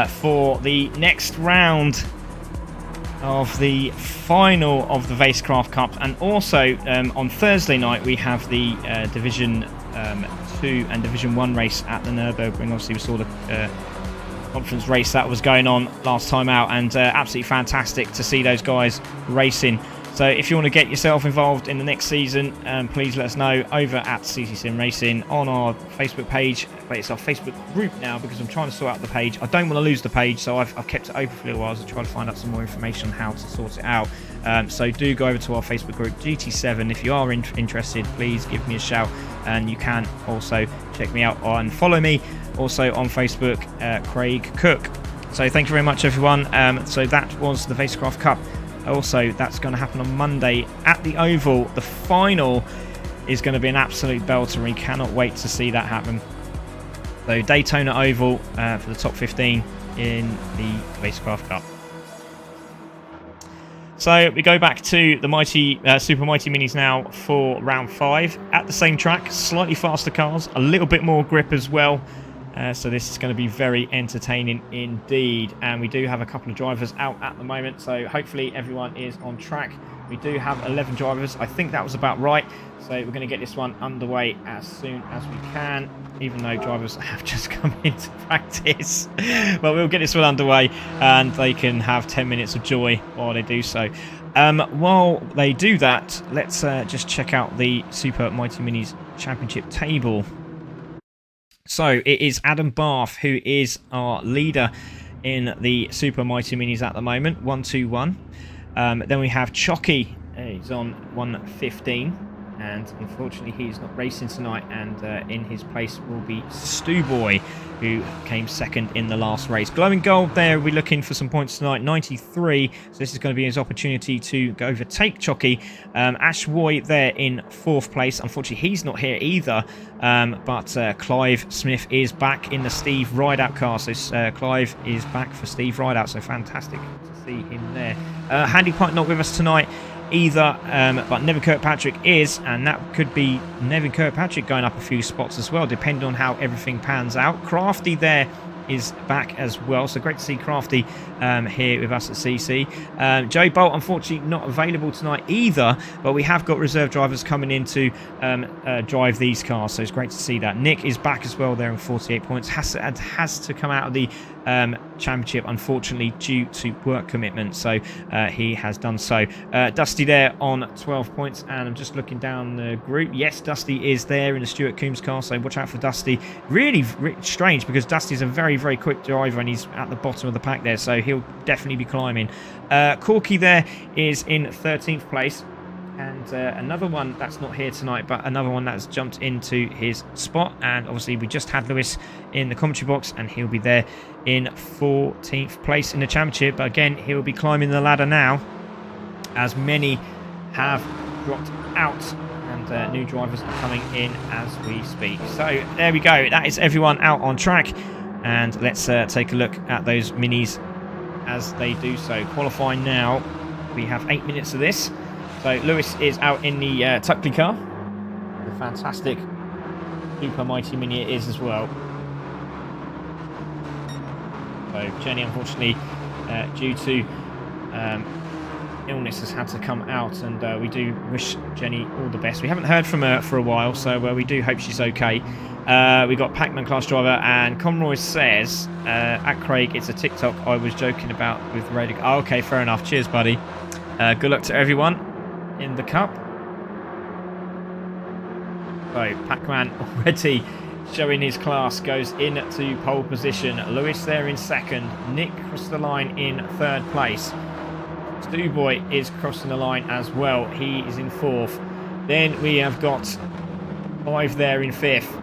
for the next round of the final of the Vacecraft Cup. And also on Thursday night, we have the Division 2 and Division 1 race at the Nürburgring. Obviously, we saw the conference race that was going on last time out, and absolutely fantastic to see those guys racing. So if you want to get yourself involved in the next season, please let us know over at CC Sim Racing on our Facebook page. But it's our Facebook group now, because I'm trying to sort out the page. I don't want to lose the page, so I've kept it open for a little while to try to find out some more information on how to sort it out. So do go over to our Facebook group, GT7. If you are interested, please give me a shout. And you can also check me out and follow me also on Facebook, Craig Cook. So thank you very much, everyone. So that was the Vacecraft Cup. Also, that's going to happen on Monday at the Oval. The final is going to be an absolute belter. We cannot wait to see that happen. So Daytona Oval for the top 15 in the Vacecraft Cup. So we go back to the mighty Super Mighty Minis now for round 5 at the same track, slightly faster cars, a little bit more grip as well. So this is going to be very entertaining indeed, and we do have a couple of drivers out at the moment, so hopefully everyone is on track. We do have 11 drivers. I think that was about right, so we're going to get this one underway as soon as we can, even though drivers have just come into practice. But we'll get this one underway and they can have 10 minutes of joy while they do so. While they do that, let's just check out the Super Mighty Minis Championship table. So it is Adam Barth who is our leader in the Super Mighty Minis at the moment, 121. Then we have Chocky, he's on 115, and unfortunately he's not racing tonight, and in his place will be Stu Boy, who came second in the last race. Glowing Gold there, we're looking for some points tonight, 93, so this is going to be his opportunity to go overtake Chocky. Ash Roy there in 4th place, unfortunately he's not here either, but Clive Smith is back in the Steve Rideout car, so Clive is back for Steve Rideout, so fantastic to see him there. Handy Pike not with us tonight either, but Nevin Kirkpatrick is, and that could be Nevin Kirkpatrick going up a few spots as well, depending on how everything pans out. Crafty there is back as well, so great to see Crafty here with us at CC. Joe Bolt unfortunately not available tonight either, but we have got reserve drivers coming in to drive these cars, so it's great to see that. Nick is back as well there in 48 points, has to come out of the championship unfortunately due to work commitment, so he has done so. Dusty there on 12 points, and I'm just looking down the group. Yes, Dusty is there in the Stuart Coombs car, so watch out for Dusty. Really strange because Dusty's a very quick driver and he's at the bottom of the pack there, so he'll definitely be climbing. Corky there is in 13th place, and another one that's not here tonight, but another one that's jumped into his spot, and obviously we just had Lewis in the commentary box and he'll be there in 14th place in the championship, but again he'll be climbing the ladder now as many have dropped out and new drivers are coming in as we speak. So there we go, that is everyone out on track, and let's take a look at those minis as they do so. Qualifying now, we have 8 minutes of this. So Lewis is out in the Tuckley car. The fantastic Super Mighty Mini it is as well. So Jenny, unfortunately, due to illness, has had to come out, and we do wish Jenny all the best. We haven't heard from her for a while, so we do hope she's okay. We got Pac-Man class driver, and Conroy says, at Craig, it's a TikTok I was joking about with Radio. Oh, okay, fair enough. Cheers, buddy. Good luck to everyone in the cup. So Pac-Man already showing his class, goes into pole position. Lewis there in 2nd. Nick crossed the line in 3rd place. Stu Boy is crossing the line as well. He is in 4th. Then we have got Clive there in 5th.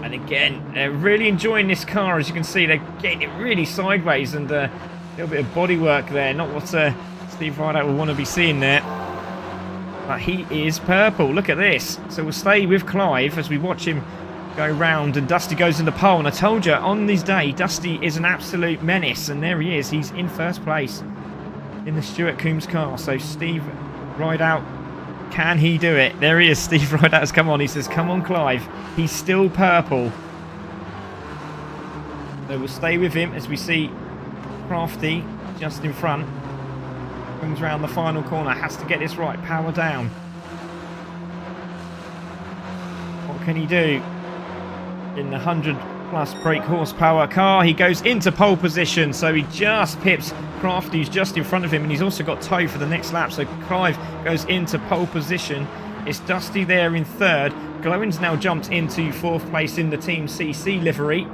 And again, they're really enjoying this car. As you can see, they're getting it really sideways, and a little bit of bodywork there. Not what Steve Rideout will want to be seeing there. But he is purple. Look at this. So we'll stay with Clive as we watch him go round, and Dusty goes in the pole. And I told you, on this day, Dusty is an absolute menace. And there he is. He's in 1st place in the Stuart Coombs car. So Steve Rideout, can he do it? There he is. Steve Rideout has come on. He says, come on, Clive. He's still purple. So we'll stay with him as we see Crafty just in front. Comes round the final corner, has to get this right, power down. What can he do in the 100+ brake horsepower car? He goes into pole position, so he just pips Crafty, who's just in front of him, and he's also got tow for the next lap, so Clive goes into pole position. It's Dusty there in 3rd. Glowin's now jumped into 4th place in the Team CC livery.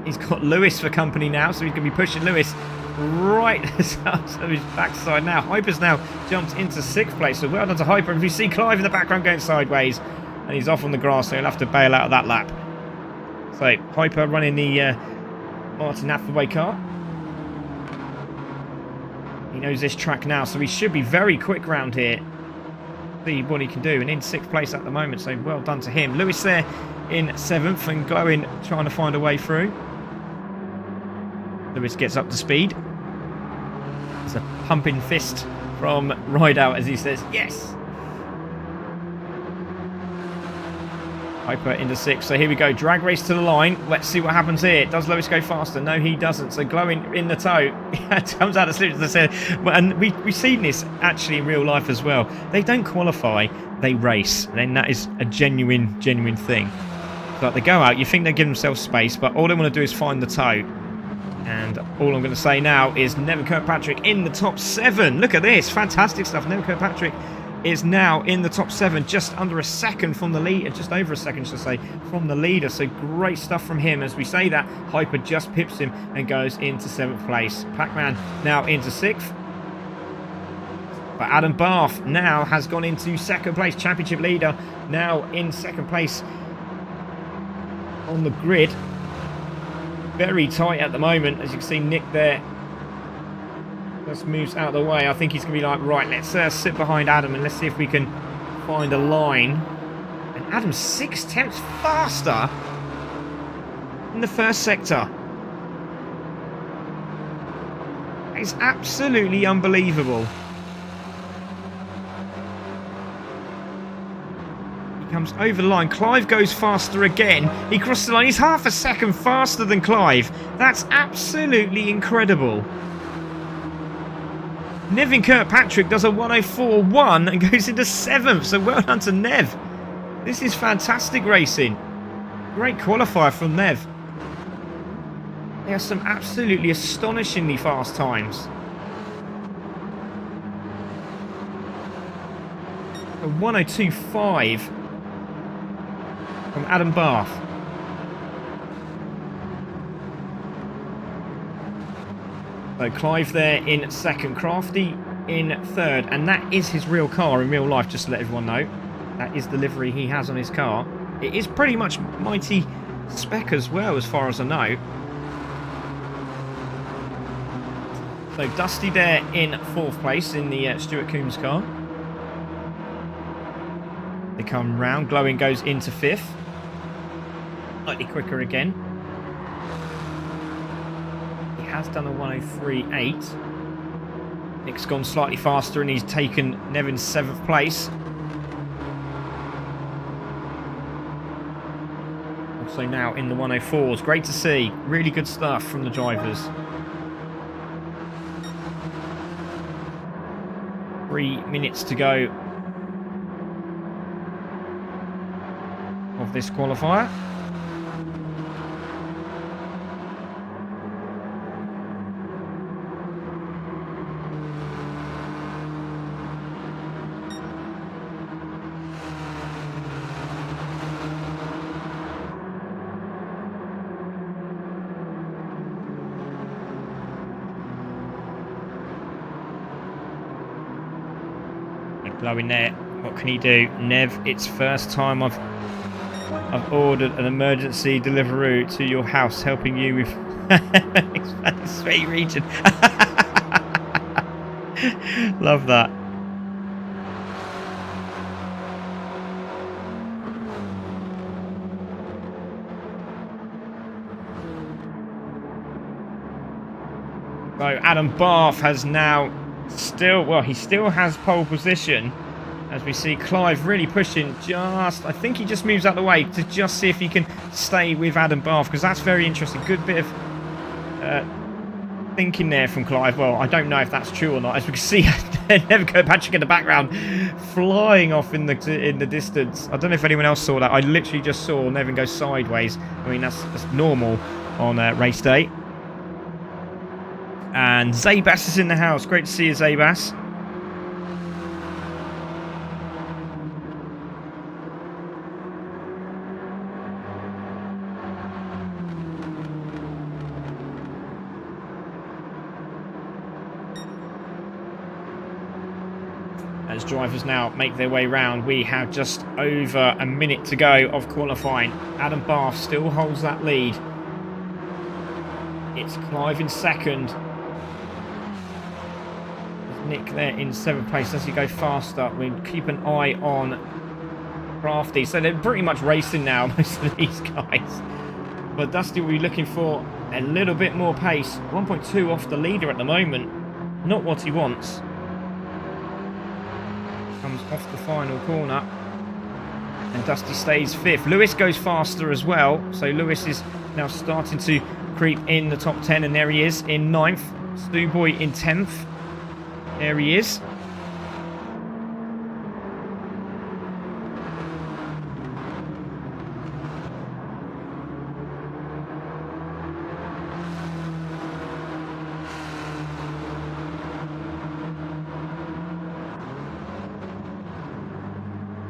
He's got Lewis for company now, so he's going to be pushing Lewis right up to his backside now. Hyper's now jumped into 6th place, so well done to Hyper. If you see Clive in the background going sideways, and he's off on the grass, so he'll have to bail out of that lap. So Hyper running the Martin Hathaway car. He knows this track now, so he should be very quick round here. See what he can do, and in 6th place at the moment, so well done to him. Lewis there in 7th, and Glowin trying to find a way through. Lewis gets up to speed. It's a pumping fist from Rideout as he says, yes. Hyper into 6th. So here we go. Drag race to the line. Let's see what happens here. Does Lewis go faster? No, he doesn't. So Glowing in the tow. Comes out of slip, as I said. And we've seen this actually in real life as well. They don't qualify. They race. And that is a genuine thing. Like they go out. You think they give themselves space. But all they want to do is find the tow. And all I'm going to say now is Nevin Kirkpatrick in the top 7. Look at this. Fantastic stuff. Nevin Kirkpatrick is now in the top 7, just under a second from the leader, just over a second, should I say, from the leader. So great stuff from him. As we say that, Hyper just pips him and goes into 7th place. Pac-Man now into 6th. But Adam Barth now has gone into 2nd place. Championship leader now in 2nd place on the grid. Very tight at the moment, as you can see Nick there. Just moves out of the way. I think he's going to be like, right, let's sit behind Adam and let's see if we can find a line. And Adam's 6/10 faster in the first sector. It's absolutely unbelievable. He comes over the line. Clive goes faster again. He crosses the line. He's half a second faster than Clive. That's absolutely incredible. Nevin Kirkpatrick does a 104.1 and goes into 7th, so well done to Nev. This is fantastic racing. Great qualifier from Nev. There are some absolutely astonishingly fast times. A 102.5 from Adam Barth. So Clive there in 2nd, Crafty in 3rd, and that is his real car in real life, just to let everyone know. That is the livery he has on his car. It is pretty much Mighty spec as well, as far as I know. So Dusty there in 4th place in the Stuart Coombs car. They come round. Glowing goes into 5th. Slightly quicker again. Has done a 103.8. Nick's gone slightly faster and he's taken Nevin's 7th place. Also now in the 104s. Great to see. Really good stuff from the drivers. 3 minutes to go of this qualifier. Glowing there. What can he do? Nev, it's first time I've ordered an emergency Deliveroo to your house, helping you with expanded sweet region. Love that. So Adam Barth has now he still has pole position, as we see Clive really pushing. I think he just moves out of the way to just see if he can stay with Adam Barth, because that's very interesting. Good bit of thinking there from Clive. Well, I don't know if that's true or not, as we can see Nevin Kirkpatrick in the background flying off in the distance. I don't know if anyone else saw that. I literally just saw Nevin go sideways. I mean, that's normal on race day. And Zabas is in the house. Great to see you, Zabas. As drivers now make their way round, we have just over a minute to go of qualifying. Adam Barth still holds that lead. It's Clive in 2nd. Nick there in 7th place. Does he go faster? We keep an eye on Crafty. So they're pretty much racing now, most of these guys. But Dusty will be looking for a little bit more pace. 1.2 off the leader at the moment. Not what he wants. comes off the final corner. And Dusty stays 5th. Lewis goes faster as well. So Lewis is now starting to creep in the top 10. And there he is in 9th. Stu Boy in 10th. There he is.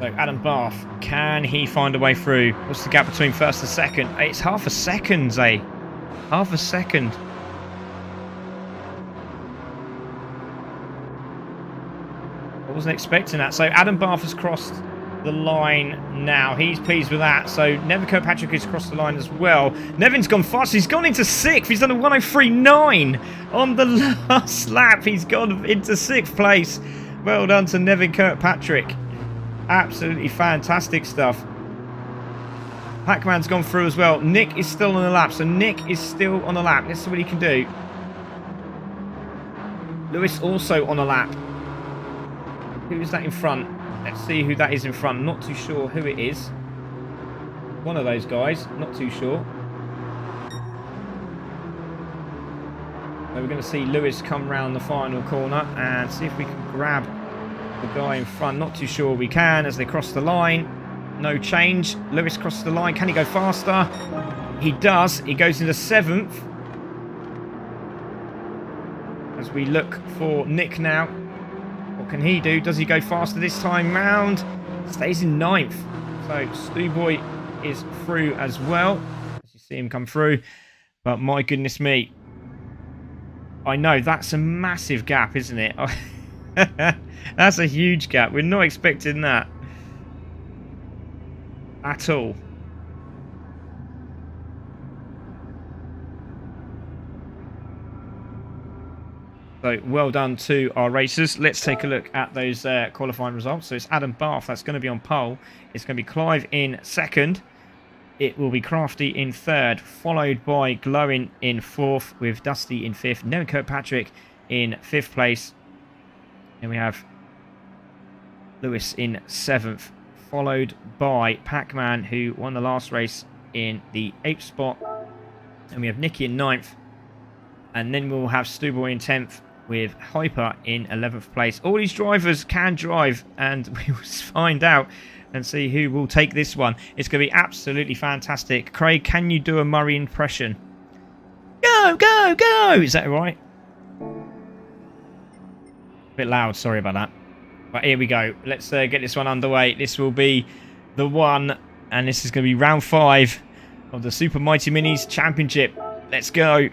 So Adam Barth, can he find a way through? What's the gap between first and second? It's half a second, eh? Half a second. I wasn't expecting that. So Adam Barth has crossed the line now. He's pleased with that. So Nevin Kirkpatrick has crossed the line as well. Nevin's gone fast. He's gone into 6th. He's done a 1:03.9 on the last lap. He's gone into 6th place. Well done to Nevin Kirkpatrick. Absolutely fantastic stuff. Pac-Man's gone through as well. Nick is still on the lap. So Nick is still on the lap. Let's see what he can do. Lewis also on a lap. Who is that in front? Let's see who that is in front. Not too sure who it is. One of those guys. Not too sure. So we're going to see Lewis come round the final corner and see if we can grab the guy in front. Not too sure we can as they cross the line. No change. Lewis crosses the line. Can he go faster? He does. He goes into 7th. As we look for Nick now. What can he do? Does he go faster this time round? Stays in 9th. So Stu Boy is through as well. As you see him come through. But my goodness me. I know that's a massive gap, isn't it? That's a huge gap. We're not expecting that at all. So well done to our racers. Let's take a look at those qualifying results. So it's Adam Barth that's going to be on pole. It's going to be Clive in 2nd. It will be Crafty in 3rd, followed by Glowing in 4th, with Dusty in 5th. Nevin Kirkpatrick in 5th place. And we have Lewis in 7th, followed by Pac-Man, who won the last race in the 8th spot. And we have Nicky in 9th. And then we'll have Stu Boy in 10th, with Hyper in 11th place. All these drivers can drive, and we will find out and see who will take this one. It's going to be absolutely fantastic. Craig, can you do a Murray impression? Go, go, go! Is that right? A bit loud, sorry about that. But here we go. Let's get this one underway. This will be the one, and this is going to be round 5 of the Super Mighty Minis Championship. Let's go.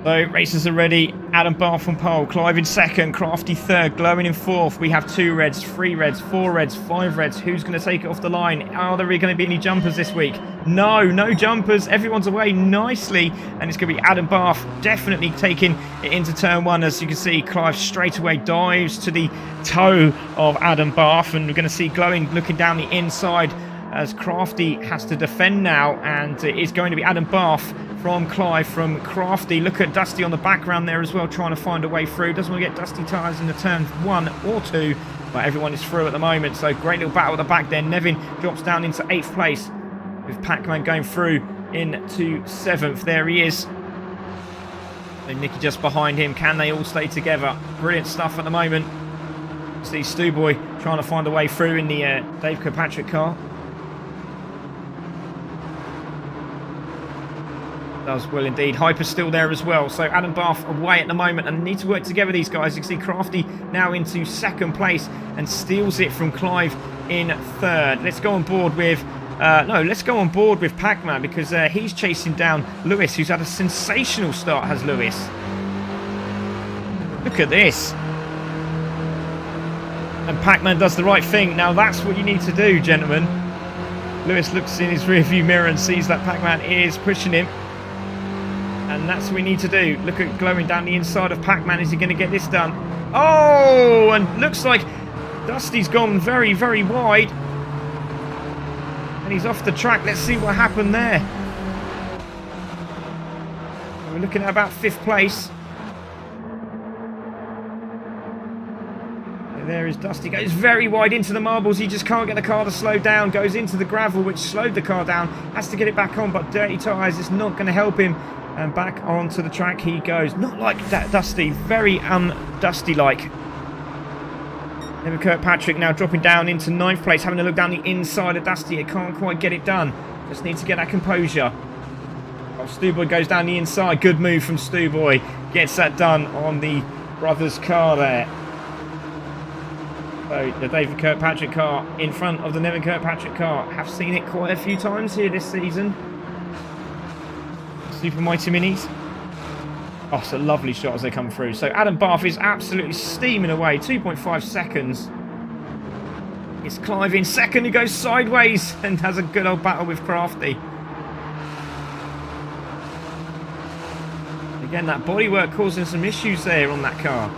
So races are ready. Adam Barth on pole, Clive in 2nd, Crafty 3rd, Glowing in 4th. We have 2 reds, 3 reds, 4 reds, 5 reds. Who's going to take it off the line? Are there going to be any jumpers this week? No, no jumpers. Everyone's away nicely, and it's going to be Adam Barth definitely taking it into turn 1. As you can see, Clive straight away dives to the toe of Adam Barth, and we're going to see Glowing looking down the inside as Crafty has to defend now, and it is going to be Adam Barth from Clive from Crafty. Look at Dusty on the background there as well, trying to find a way through. Doesn't want to get Dusty tyres in the turn 1 or 2, but everyone is through at the moment. So great little battle at the back there. Nevin drops down into 8th place, with Pac-Man going through into 7th. There he is. And Nicky just behind him. Can they all stay together? Brilliant stuff at the moment. See Stu Boy trying to find a way through in the Dave Kirkpatrick car. Does well indeed. Hyper's still there as well. So Adam Barth away at the moment, and need to work together, these guys. You can see Crafty now into 2nd place and steals it from Clive in 3rd. Let's go on board with let's go on board with Pac-Man, because he's chasing down Lewis, who's had a sensational start, has Lewis. Look at this. And Pac-Man does the right thing. Now that's what you need to do, gentlemen. Lewis looks in his rearview mirror and sees that Pac-Man is pushing him. And that's what we need to do. Look at glowing down the inside of Pac-Man. Is he going to get this done? Oh, and looks like Dusty's gone very, very wide. And he's off the track. Let's see what happened there. We're looking at about 5th place. There is Dusty. Goes very wide into the marbles. He just can't get the car to slow down. Goes into the gravel, which slowed the car down. Has to get it back on, but dirty tyres is not going to help him. And back onto the track he goes. Not like that Dusty. Very un-Dusty-like. Never Kirkpatrick now dropping down into 9th place. Having a look down the inside of Dusty. It can't quite get it done. Just needs to get that composure. Oh, Stewboy goes down the inside. Good move from Stewboy. Gets that done on the brothers' car there. So the David Kirkpatrick car in front of the Nevin Kirkpatrick car. Have seen it quite a few times here this season. Super Mighty Minis. Oh, it's a lovely shot as they come through. So Adam Bath is absolutely steaming away. 2.5 seconds. It's Clive in second, who goes sideways and has a good old battle with Crafty. Again, that bodywork causing some issues there on that car.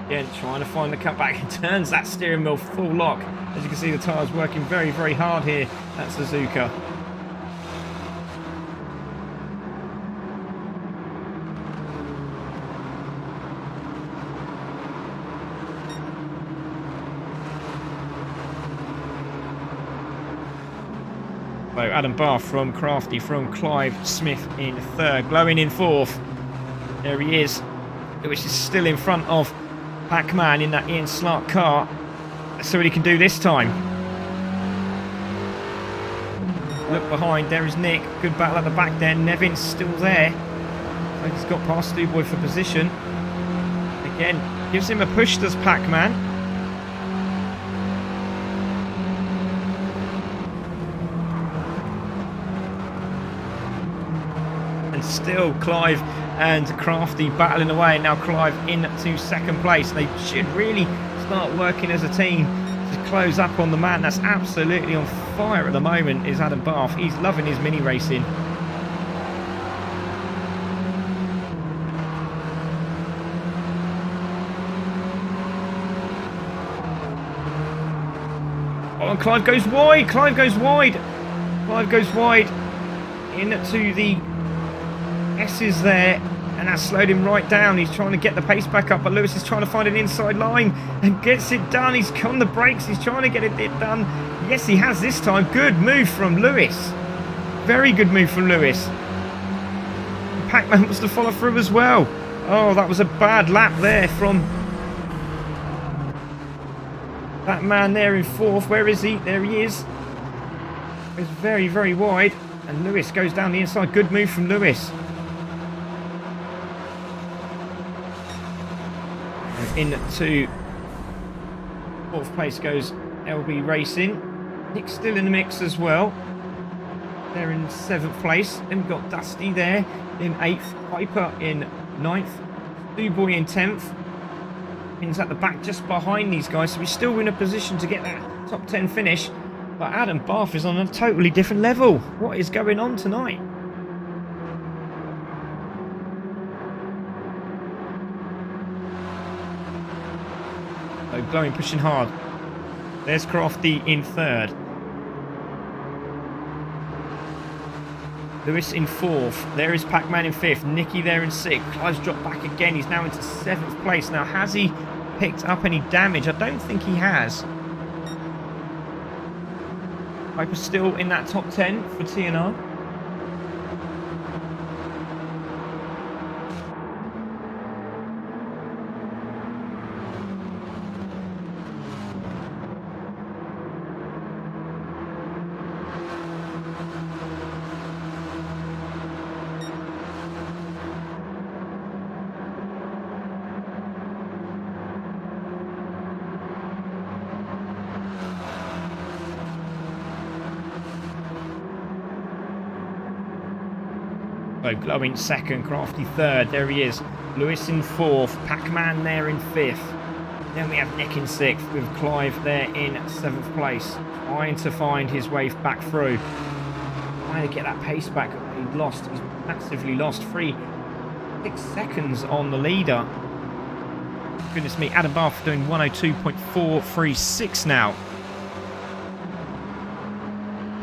Again, trying to find the cutback. It turns that steering wheel full lock. As you can see, the tyres working very, very hard here at Suzuka. So Adam Bath from Crafty, from Clive Smith in 3rd, Glowing in 4th. There he is, which is still in front of Pac-Man in that Ian Slark car. Let's see what he can do this time. Look behind, there is Nick. Good battle at the back there. Nevin's still there. So he's got past Stewboy for position. Again, gives him a push, does Pac-Man. Still Clive and Crafty battling away. Now Clive into 2nd place. They should really start working as a team to close up on the man that's absolutely on fire at the moment is Adam Bath. He's loving his mini racing. Oh, and Clive goes wide. Clive goes wide. Clive goes wide into the S's there, and that slowed him right down. He's trying to get the pace back up, but Lewis is trying to find an inside line and gets it done. He's on the brakes. He's trying to get it done. Yes, he has this time. Good move from Lewis. Very good move from Lewis. Pac-Man wants to follow through as well. Oh, that was a bad lap there from that man there in 4th. Where is he? There he is. It's very, very wide, and Lewis goes down the inside. Good move from Lewis. Into 4th place goes LB Racing. Nick's still in the mix as well. They're in 7th place. Then we've got Dusty there in 8th. Piper in 9th. Stewboy in 10th. He's at the back just behind these guys, so we're still in a position to get that top 10 finish. But Adam Bath is on a totally different level. What is going on tonight? So Glowing pushing hard. There's Crafty in 3rd. Lewis in 4th. There is Pac-Man in 5th. Nicky there in 6th. Clive's dropped back again. He's now into 7th place. Now, has he picked up any damage? I don't think he has. Piper's still in that top 10 for TNR. So Glowing 2nd, Crafty 3rd. There he is. Lewis in 4th. Pac-Man there in 5th. Then we have Nick in 6th with Clive there in 7th place. Trying to find his way back through. Trying to get that pace back. He's lost. He's massively lost. 6 seconds on the leader. Goodness me. Adam Bath doing 102.436 now.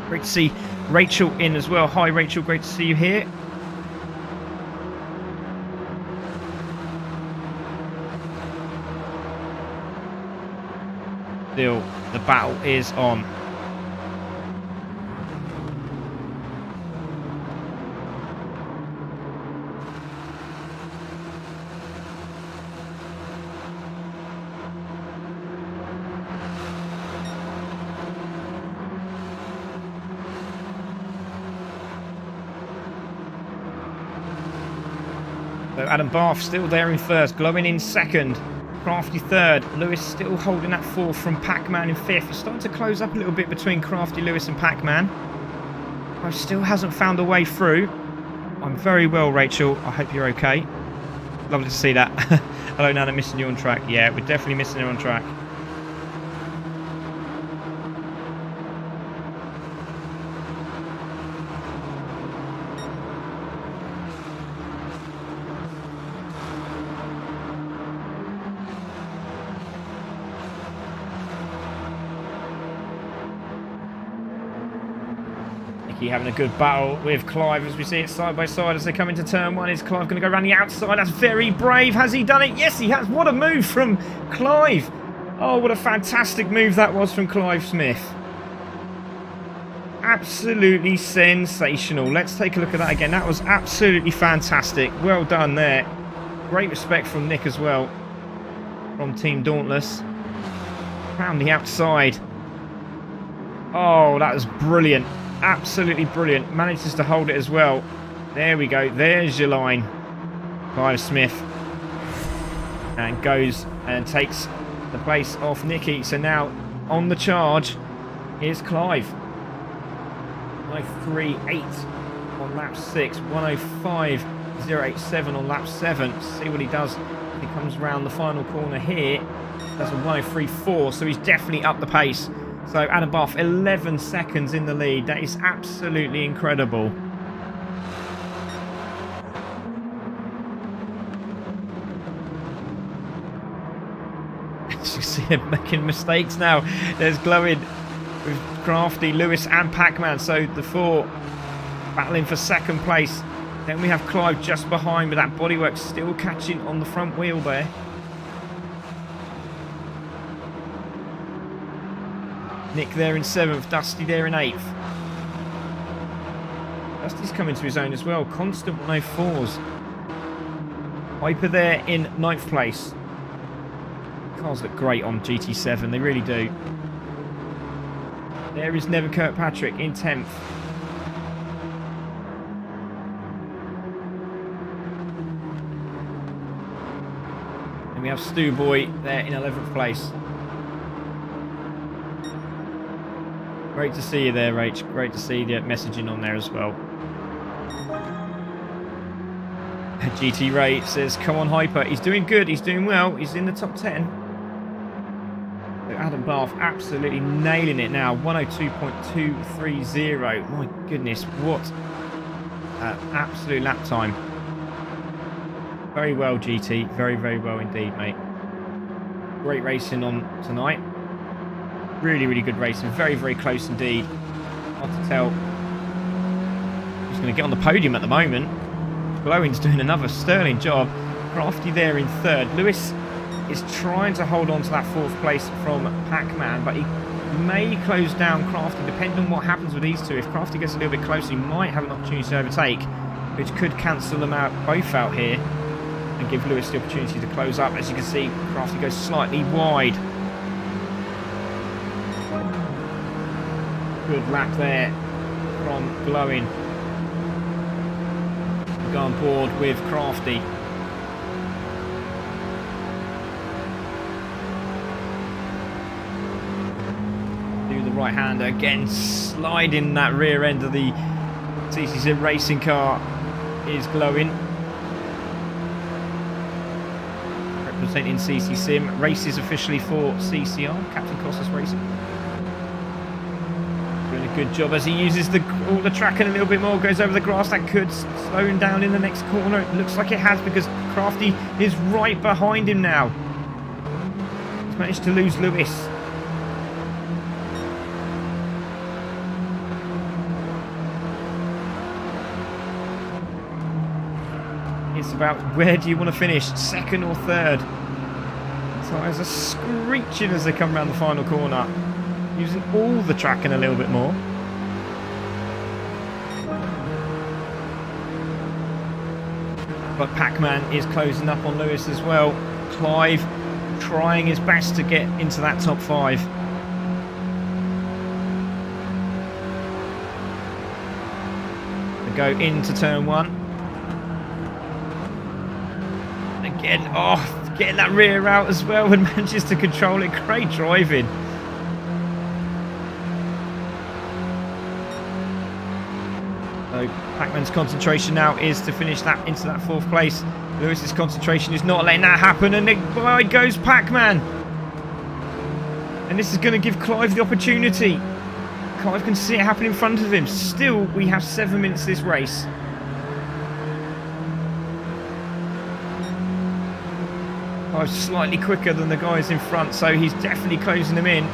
Great to see Rachel in as well. Hi Rachel, great to see you here. Still, the battle is on. So Adam Bath still there in 1st, Glowing in 2nd. Crafty 3rd, Lewis still holding that 4th from Pac-Man in 5th. It's starting to close up a little bit between Crafty, Lewis and Pac-Man. I still hasn't found a way through. I'm very well, Rachel. I hope you're okay. Lovely to see that. Hello, Nana, missing you on track. Yeah, we're definitely missing you on track. Having a good battle with Clive as we see it side by side as they come into turn 1. Is Clive going to go around the outside? That's very brave. Has he done it? Yes, he has. What a move from Clive. Oh, what a fantastic move that was from Clive Smith. Absolutely sensational. Let's take a look at that again. That was absolutely fantastic. Well done there. Great respect from Nick as well. From Team Dauntless. Around the outside. Oh, that was brilliant. Absolutely brilliant. Manages to hold it as well. There we go. There's your line. Clive Smith. And goes and takes the place off Nicky. So now on the charge is Clive. 103.8 on lap 6. 105.087 on lap 7. See what he does. He comes around the final corner here. That's a 103.4. So he's definitely up the pace. So Adam Bath, 11 seconds in the lead. That is absolutely incredible. As you see him making mistakes now. There's Glowing with Crafty, Lewis and Pac-Man. So the 4 battling for 2nd place. Then we have Clive just behind with that bodywork still catching on the front wheel there. Nick there in 7th, Dusty there in 8th. Dusty's coming to his own as well. Constant 104s. Hyper there in 9th place. Cars look great on GT7, they really do. There is Nevin Kirkpatrick in 10th. And we have Stu Boy there in 11th place. Great to see you there, Rach. Great to see the messaging on there as well. GT Ray says, come on, Hyper. He's doing good. He's doing well. He's in the top 10. So Adam Bath absolutely nailing it now. 102.230. My goodness, what an absolute lap time. Very well, GT. Very, very well indeed, mate. Great racing on tonight. Really, really good racing. Very, very close indeed. Hard to tell who's going to get on the podium at the moment. Glowing's doing another sterling job. Crafty there in 3rd. Lewis is trying to hold on to that 4th place from Pac-Man, but he may close down Crafty depending on what happens with these two. If Crafty gets a little bit closer, he might have an opportunity to overtake, which could cancel them out both out here and give Lewis the opportunity to close up. As you can see, Crafty goes slightly wide. Good lap there from Glowing. Go on board with Crafty. Do the right hander again, sliding that rear end of the TCZ racing car is Glowing. commentating CC Sim. Races officially for CCR, Captain Costas Racing. Doing a good job as he uses all the tracking a little bit more, goes over the grass. That could slow him down in the next corner. It looks like it has, because Crafty is right behind him now. He's managed to lose Lewis. It's about where do you want to finish, second or third. Tyres are screeching as they come around the final corner, using all the tracking a little bit more. But Pac-Man is closing up on Lewis as well. Clive trying his best to get into that top 5. They go into turn 1. Again, oh, getting that rear out as well and manages to control it. Great driving. So Pac-Man's concentration now is to finish that into that 4th place. Lewis's concentration is not letting that happen, and by goes Pac-Man. And this is going to give Clive the opportunity. Clive can see it happen in front of him. Still, we have 7 minutes this race. Clive's slightly quicker than the guys in front, so he's definitely closing them in.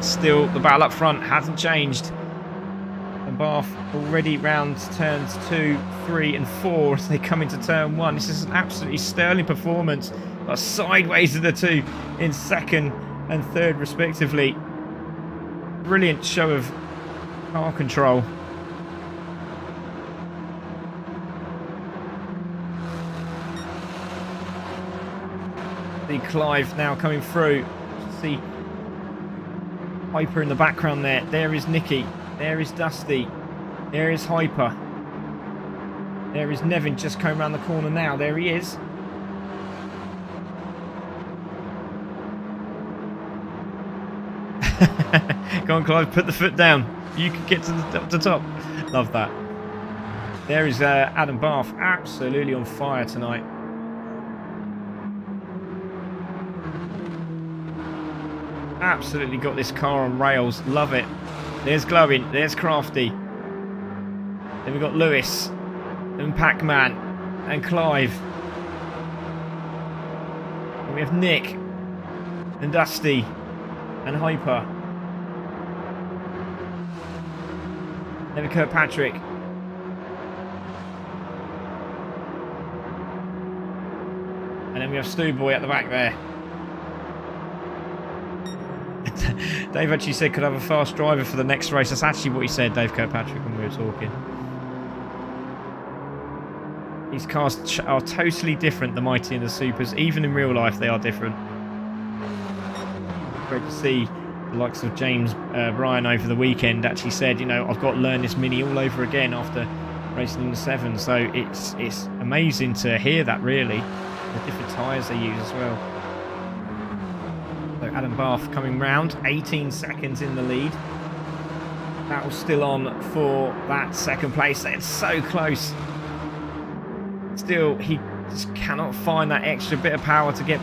Still, the battle up front hasn't changed. And Bath already round turns 2, 3 and 4 as they come into turn 1. This is an absolutely sterling performance. But sideways of the 2 in 2nd and 3rd respectively. Brilliant show of car control. See Clive now coming through. See Hyper in the background there. There is Nicky. There is Dusty. There is Hyper. There is Nevin just coming around the corner now. There he is. Go on, Clive, put the foot down. You can get to the top. Love that. There is Adam Bath, absolutely on fire tonight. Absolutely got this car on rails. Love it. There's Glowing. There's Crafty. Then we've got Lewis and Pac-Man and Clive. And we have Nick and Dusty and Hyper. Then Kirkpatrick. And then we have Stu Boy at the back there. Dave actually said could have a fast driver for the next race. That's actually what he said, Dave Kirkpatrick, when we were talking. These cars are totally different, the Mighty and the Supers. Even in real life, they are different. Great to see the likes of James Bryan over the weekend actually said, you know, I've got to learn this Mini all over again after racing in the 7. So it's amazing to hear that, really. The different tyres they use as well. So Adam Bath coming round, 18 seconds in the lead. That was still on for that 2nd place. It's so close. Still, he just cannot find that extra bit of power to get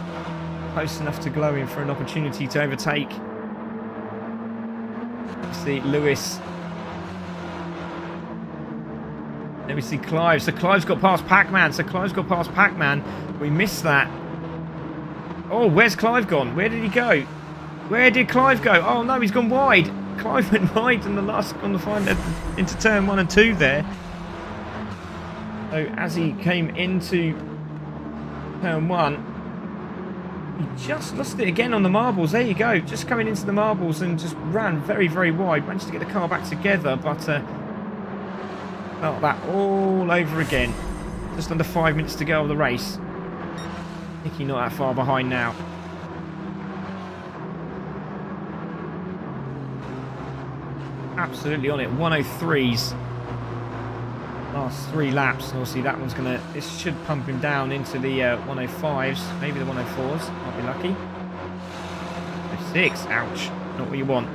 close enough to Glowing for an opportunity to overtake. You see Lewis. Then we see Clive. So Clive's got past Pac-Man. We missed that. Oh, where's Clive gone? Where did he go? Where did Clive go? Oh no, he's gone wide. Clive went wide on the final into turn 1 and 2 there. So as he came into turn 1, he just lost it again on the marbles. There you go, just coming into the marbles and just ran very, very wide. Managed to get the car back together, but felt that all over again. Just under 5 minutes to go of the race. Nicky not that far behind now. Absolutely on it. 103s. Last 3 laps. And obviously that one's gonna. This should pump him down into the 105s, maybe the 104s. Might be lucky. 6. Ouch. Not what you want.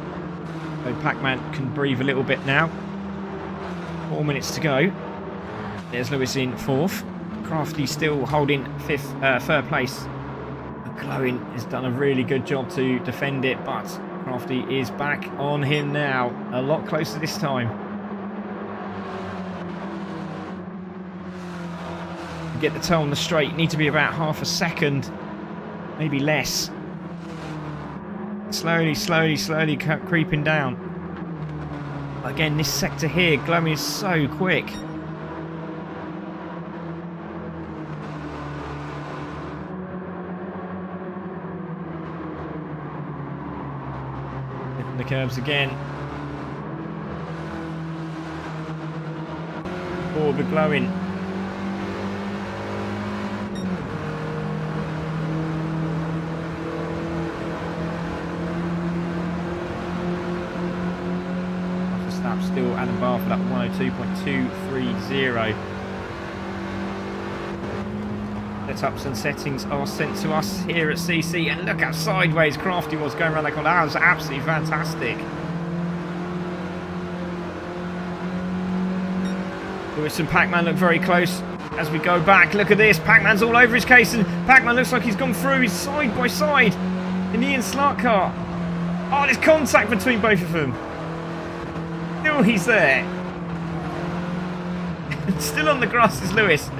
So Pac-Man can breathe a little bit now. 4 minutes to go. There's Lewis in 4th. Crafty still holding 3rd place. Glowing has done a really good job to defend it, but Crafty is back on him now. A lot closer this time. To get the toe on the straight, need to be about half a second, maybe less. Slowly creeping down. Again, this sector here, Glowing is so quick. Hitting the curves again. Forward with Glowing. Still Adam Barr for that 102.230. Setups and settings are sent to us here at CC, and look how sideways Crafty was going around that corner. That was absolutely fantastic. Lewis and Pac-Man look very close as we go back. Look at this, Pac-Man's all over his case, and Pac-Man looks like he's gone through. He's side by side in the Ian Slark car. Oh, there's contact between both of them. Still he's there. Still on the grass is Lewis.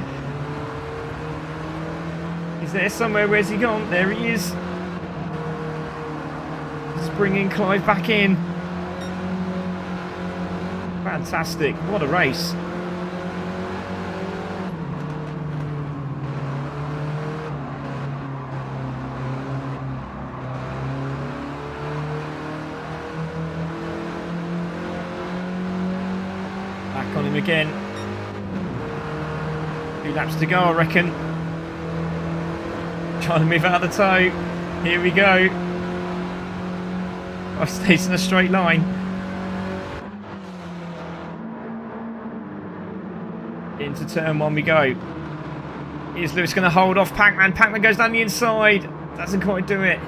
He's there somewhere. Where's he gone? There he is. Just bringing Clive back in. Fantastic. What a race. On him again. 2 laps to go, I reckon. Trying to move out of the toe. Here we go. Oh, stays in a straight line. Into turn 1 we go. Is Lewis going to hold off Pac-Man? Pac-Man goes down the inside. Doesn't quite do it.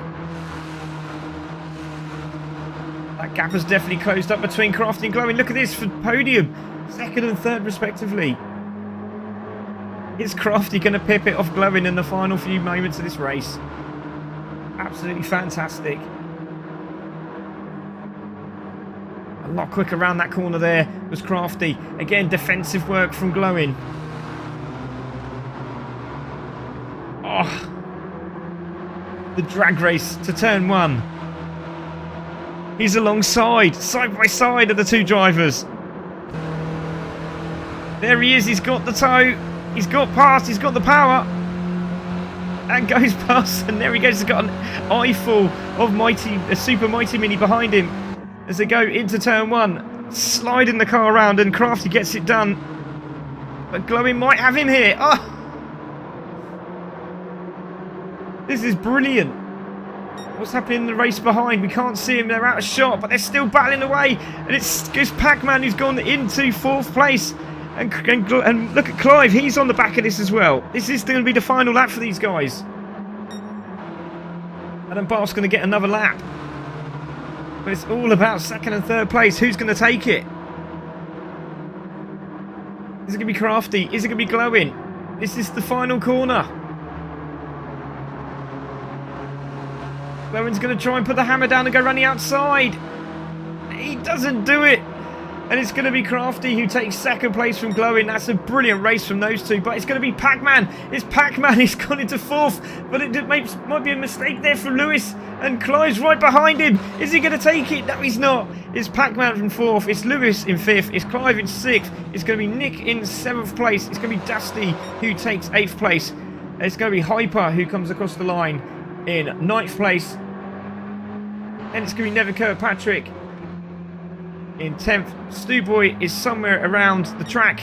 That gap has definitely closed up between Crafty and Glowing. Look at this for podium. 2nd and 3rd respectively. Is Crafty going to pip it off Glowing in the final few moments of this race? Absolutely fantastic. A lot quicker around that corner there was Crafty. Again, defensive work from Glowing. Oh, the drag race to turn 1. He's alongside, side by side of the 2 drivers. There he is, he's got the toe, he's got past, he's got the power. And goes past, and there he goes, he's got an eyeful of a Super Mighty Mini behind him. As they go into turn 1, sliding the car around, and Crafty gets it done. But Glowing might have him here. Oh! This is brilliant. What's happening in the race behind? We can't see him, they're out of shot, but they're still battling away. And it's Pac-Man who's gone into 4th place. And look at Clive, he's on the back of this as well. This is going to be the final lap for these guys. Adam Barth's going to get another lap. But it's all about 2nd and 3rd place. Who's going to take it? Is it going to be Crafty? Is it going to be Glowing? This is the final corner. Glowing's going to try and put the hammer down and go around the outside. He doesn't do it. And it's going to be Crafty who takes 2nd place from Glowing. That's a brilliant race from those 2. But it's going to be Pac-Man. It's Pac-Man. He's gone into 4th. But it might be a mistake there for Lewis. And Clive's right behind him. Is he going to take it? No, he's not. It's Pac-Man from 4th. It's Lewis in 5th. It's Clive in 6th. It's going to be Nick in 7th place. It's going to be Dusty who takes 8th place. It's going to be Hyper who comes across the line in 9th place. And it's going to be Never Kirkpatrick in 10th. Stewboy is somewhere around the track.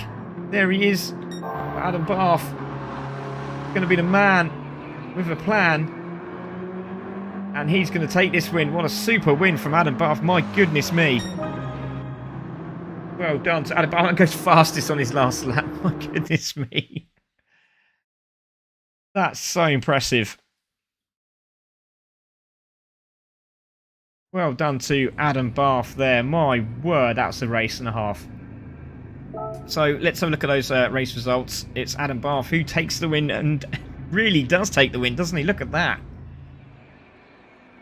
There he is. Adam Barth going to be the man with a plan. And he's going to take this win. What a super win from Adam Barth. My goodness me. Well done to Adam Barth. That goes fastest on his last lap. My goodness me. That's so impressive. Well done to Adam Barth there. My word, that's a race and a half. So let's have a look at those race results. It's Adam Barth who takes the win, and really does take the win, doesn't he? Look at that.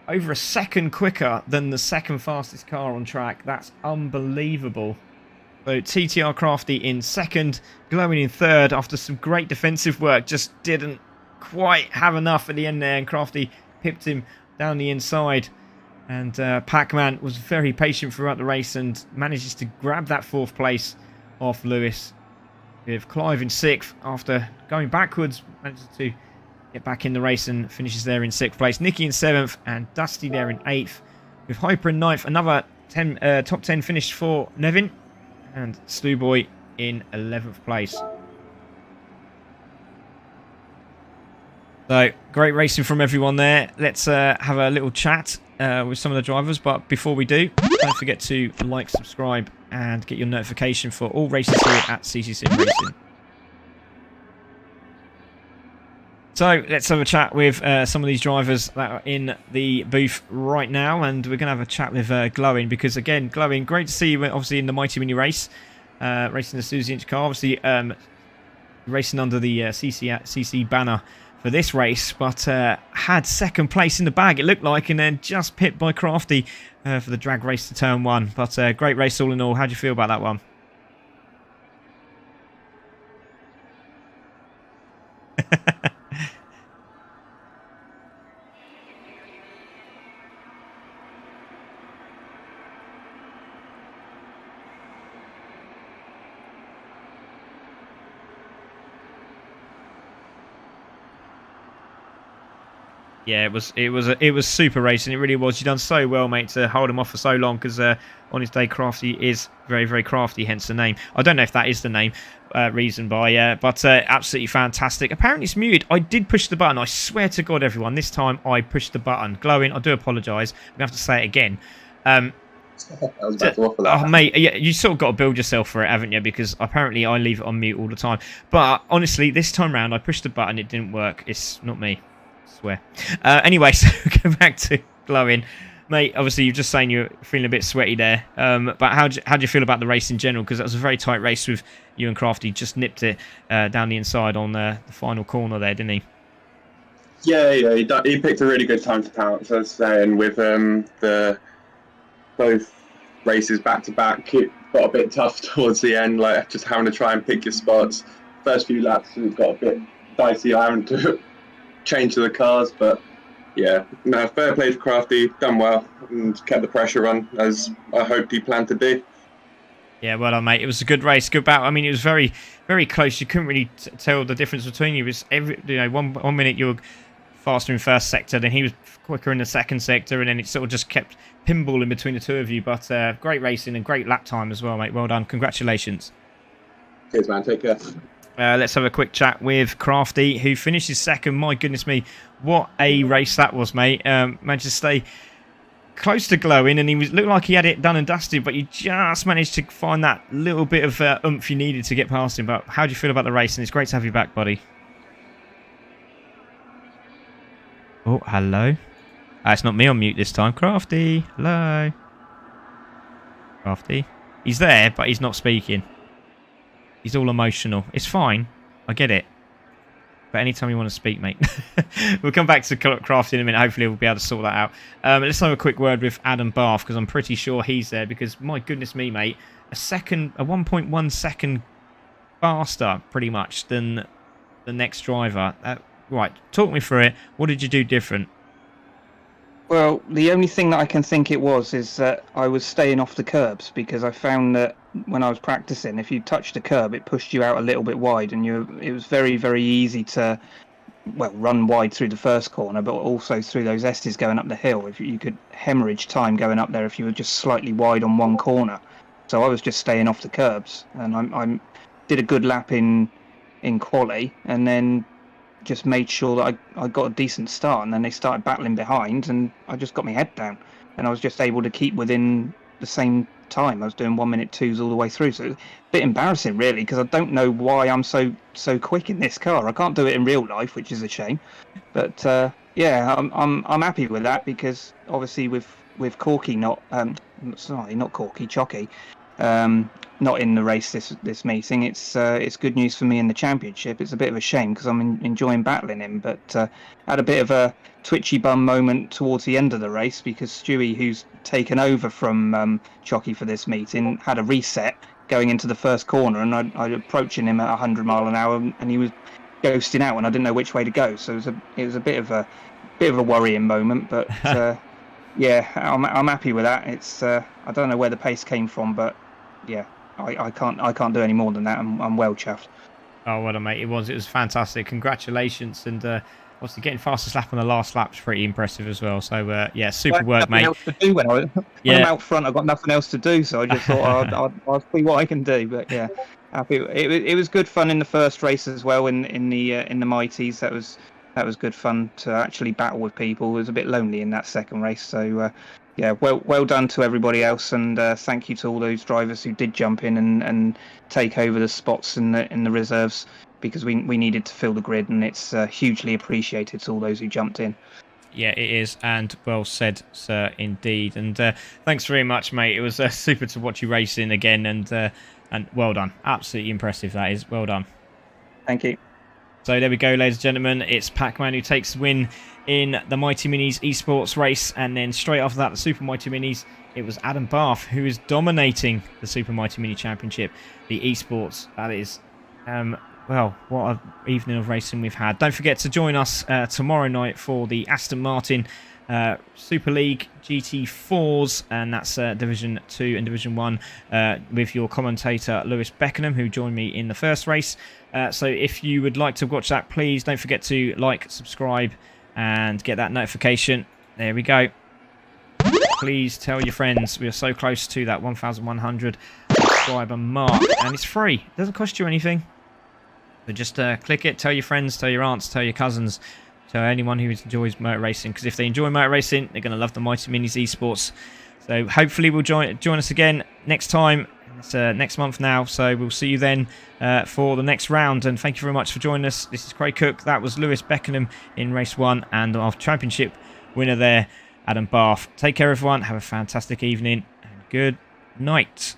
Over a second quicker than the second fastest car on track. That's unbelievable. So TTR Crafty in second, Glowing in third after some great defensive work. Just didn't quite have enough at the end there, and Crafty pipped him down the inside. And Pac-Man was very patient throughout the race and manages to grab that fourth place off Lewis. With Clive in sixth after going backwards, manages to get back in the race and finishes there in sixth place. Nicky in seventh and Dusty there in eighth. With Hyper in ninth, another top 10 finish for Nevin. And Stewboy in 11th place. So, great racing from everyone there. Let's have a little chat with some of the drivers. But before we do, don't forget to like, subscribe, and get your notification for all races here at CC Sim Racing. So, let's have a chat with some of these drivers that are in the booth right now. And we're going to have a chat with Glowing, because, again, Glowing, great to see you, obviously, in the Mighty Mini race. Racing the Suzy Inch car. Obviously, racing under the CC banner for this race, but had second place in the bag, it looked like, and then just pipped by Crafty for the drag race to turn one. But great race all in all. How do you feel about that one? Yeah, it was super racing. It really was. You done so well, mate, to hold him off for so long, because on his day, Crafty is very, very crafty, hence the name. I don't know if that is the name reason by, but absolutely fantastic. Apparently it's muted. I did push the button. I swear to God, everyone, this time I pushed the button. Glowing, I do apologise. I'm going to have to say it again. I was about to offer that. Oh, mate, yeah, you sort of got to build yourself for it, haven't you? Because apparently I leave it on mute all the time. But honestly, this time round, I pushed the button. It didn't work. It's not me. Swear. Anyway, so go back to Glowing, mate. Obviously, you're just saying you're feeling a bit sweaty there. But how do you feel about the race in general? Because that was a very tight race with you and Crafty. Just nipped it down the inside on the final corner there, didn't he? Yeah, he picked a really good time to pounce. I was saying, with the both races back to back, it got a bit tough towards the end. Like, just having to try and pick your spots. First few laps, it got a bit dicey. I having to change to the cars, but yeah, no, fair play to Crafty, done well and kept the pressure on as I hoped he planned to do. Yeah, well done, mate. It was a good race, good battle. I mean, it was very, very close. You couldn't really tell the difference between you. It was one minute you were faster in first sector, then he was quicker in the second sector, and then it sort of just kept pinballing between the two of you. But great racing and great lap time as well, mate. Well done. Congratulations. Cheers, man. Take care. Let's have a quick chat with Crafty, who finishes second. My goodness me, what a race that was, mate. Managed to stay close to Glowing, and he looked like he had it done and dusted, but you just managed to find that little bit of oomph you needed to get past him. But how do you feel about the race? And it's great to have you back, buddy. Oh, hello. It's not me on mute this time. Crafty, hello. Crafty. He's there, but he's not speaking. He's all emotional. It's fine. I get it. But anytime you want to speak, mate. We'll come back to Crafty in a minute. Hopefully we'll be able to sort that out. Let's have a quick word with Adam Barth, because I'm pretty sure he's there. Because, my goodness me, mate. A 1.1 second faster, pretty much, than the next driver. Right, talk me through it. What did you do different? Well, the only thing that I can think it was is that I was staying off the curbs, because I found that when I was practicing, if you touched a curb, it pushed you out a little bit wide, and it was very, very easy to, well, run wide through the first corner, but also through those S's going up the hill. If you could hemorrhage time going up there if you were just slightly wide on one corner. So I was just staying off the curbs, and I did a good lap in quali, and then just made sure that I got a decent start, and then they started battling behind, and I just got my head down, and I was just able to keep within the same time. I was doing 1 minute twos all the way through, so a bit embarrassing really, because I don't know why I'm so quick in this car. I can't do it in real life, which is a shame, but yeah, I'm happy with that, because obviously with with Corky not sorry, not Corky, Chocky, not in the race this meeting. It's good news for me in the championship. It's a bit of a shame because I'm enjoying battling him, but had a bit of a twitchy bum moment towards the end of the race because Stewie, who's taken over from Chocky for this meeting, had a reset going into the first corner, and I approaching him at 100 mile an hour, and he was ghosting out, and I didn't know which way to go. So it was a bit of a worrying moment, but yeah, I'm happy with that. It's I don't know where the pace came from, but yeah, I can't do any more than that. I'm well chuffed. Oh, what a mate it was fantastic. Congratulations, and obviously getting fastest lap on the last lap's pretty impressive as well. So yeah, super work, mate. Else to do when I'm out front, I've got nothing else to do, so I just thought I'll see what I can do. But yeah, happy. It was good fun in the first race as well in the Mighties. That was good fun to actually battle with people. It was a bit lonely in that second race. So yeah, well done to everybody else, and thank you to all those drivers who did jump in and take over the spots in the reserves, because we needed to fill the grid, and it's hugely appreciated to all those who jumped in. Yeah, it is, and well said, sir, indeed. And thanks very much, mate. It was super to watch you racing again, and well done. Absolutely impressive, that is. Well done. Thank you. So there we go, ladies and gentlemen. It's Pac-Man who takes the win in the Mighty Minis esports race, and then straight after that, the Super Mighty Minis, it was Adam Barth who is dominating the Super Mighty Mini Championship, the esports. That is, well, what an evening of racing we've had. Don't forget to join us tomorrow night for the Aston Martin Super League GT4s, and that's Division 2 and Division 1 with your commentator Lewis Beckenham, who joined me in the first race. So if you would like to watch that, please don't forget to like, subscribe, and get that notification. There we go. Please tell your friends. We are so close to that 1,100 subscriber mark, and it's free. It doesn't cost you anything. So just click it, tell your friends, tell your aunts, tell your cousins, tell anyone who enjoys motor racing, because if they enjoy motor racing, they're going to love the Mighty Minis esports. So hopefully we'll join us again next time. It's next month now, so we'll see you then for the next round. And thank you very much for joining us. This is Craig Cook. That was Lewis Beckenham in race 1, and our championship winner there, Adam Barth. Take care, everyone. Have a fantastic evening, and good night.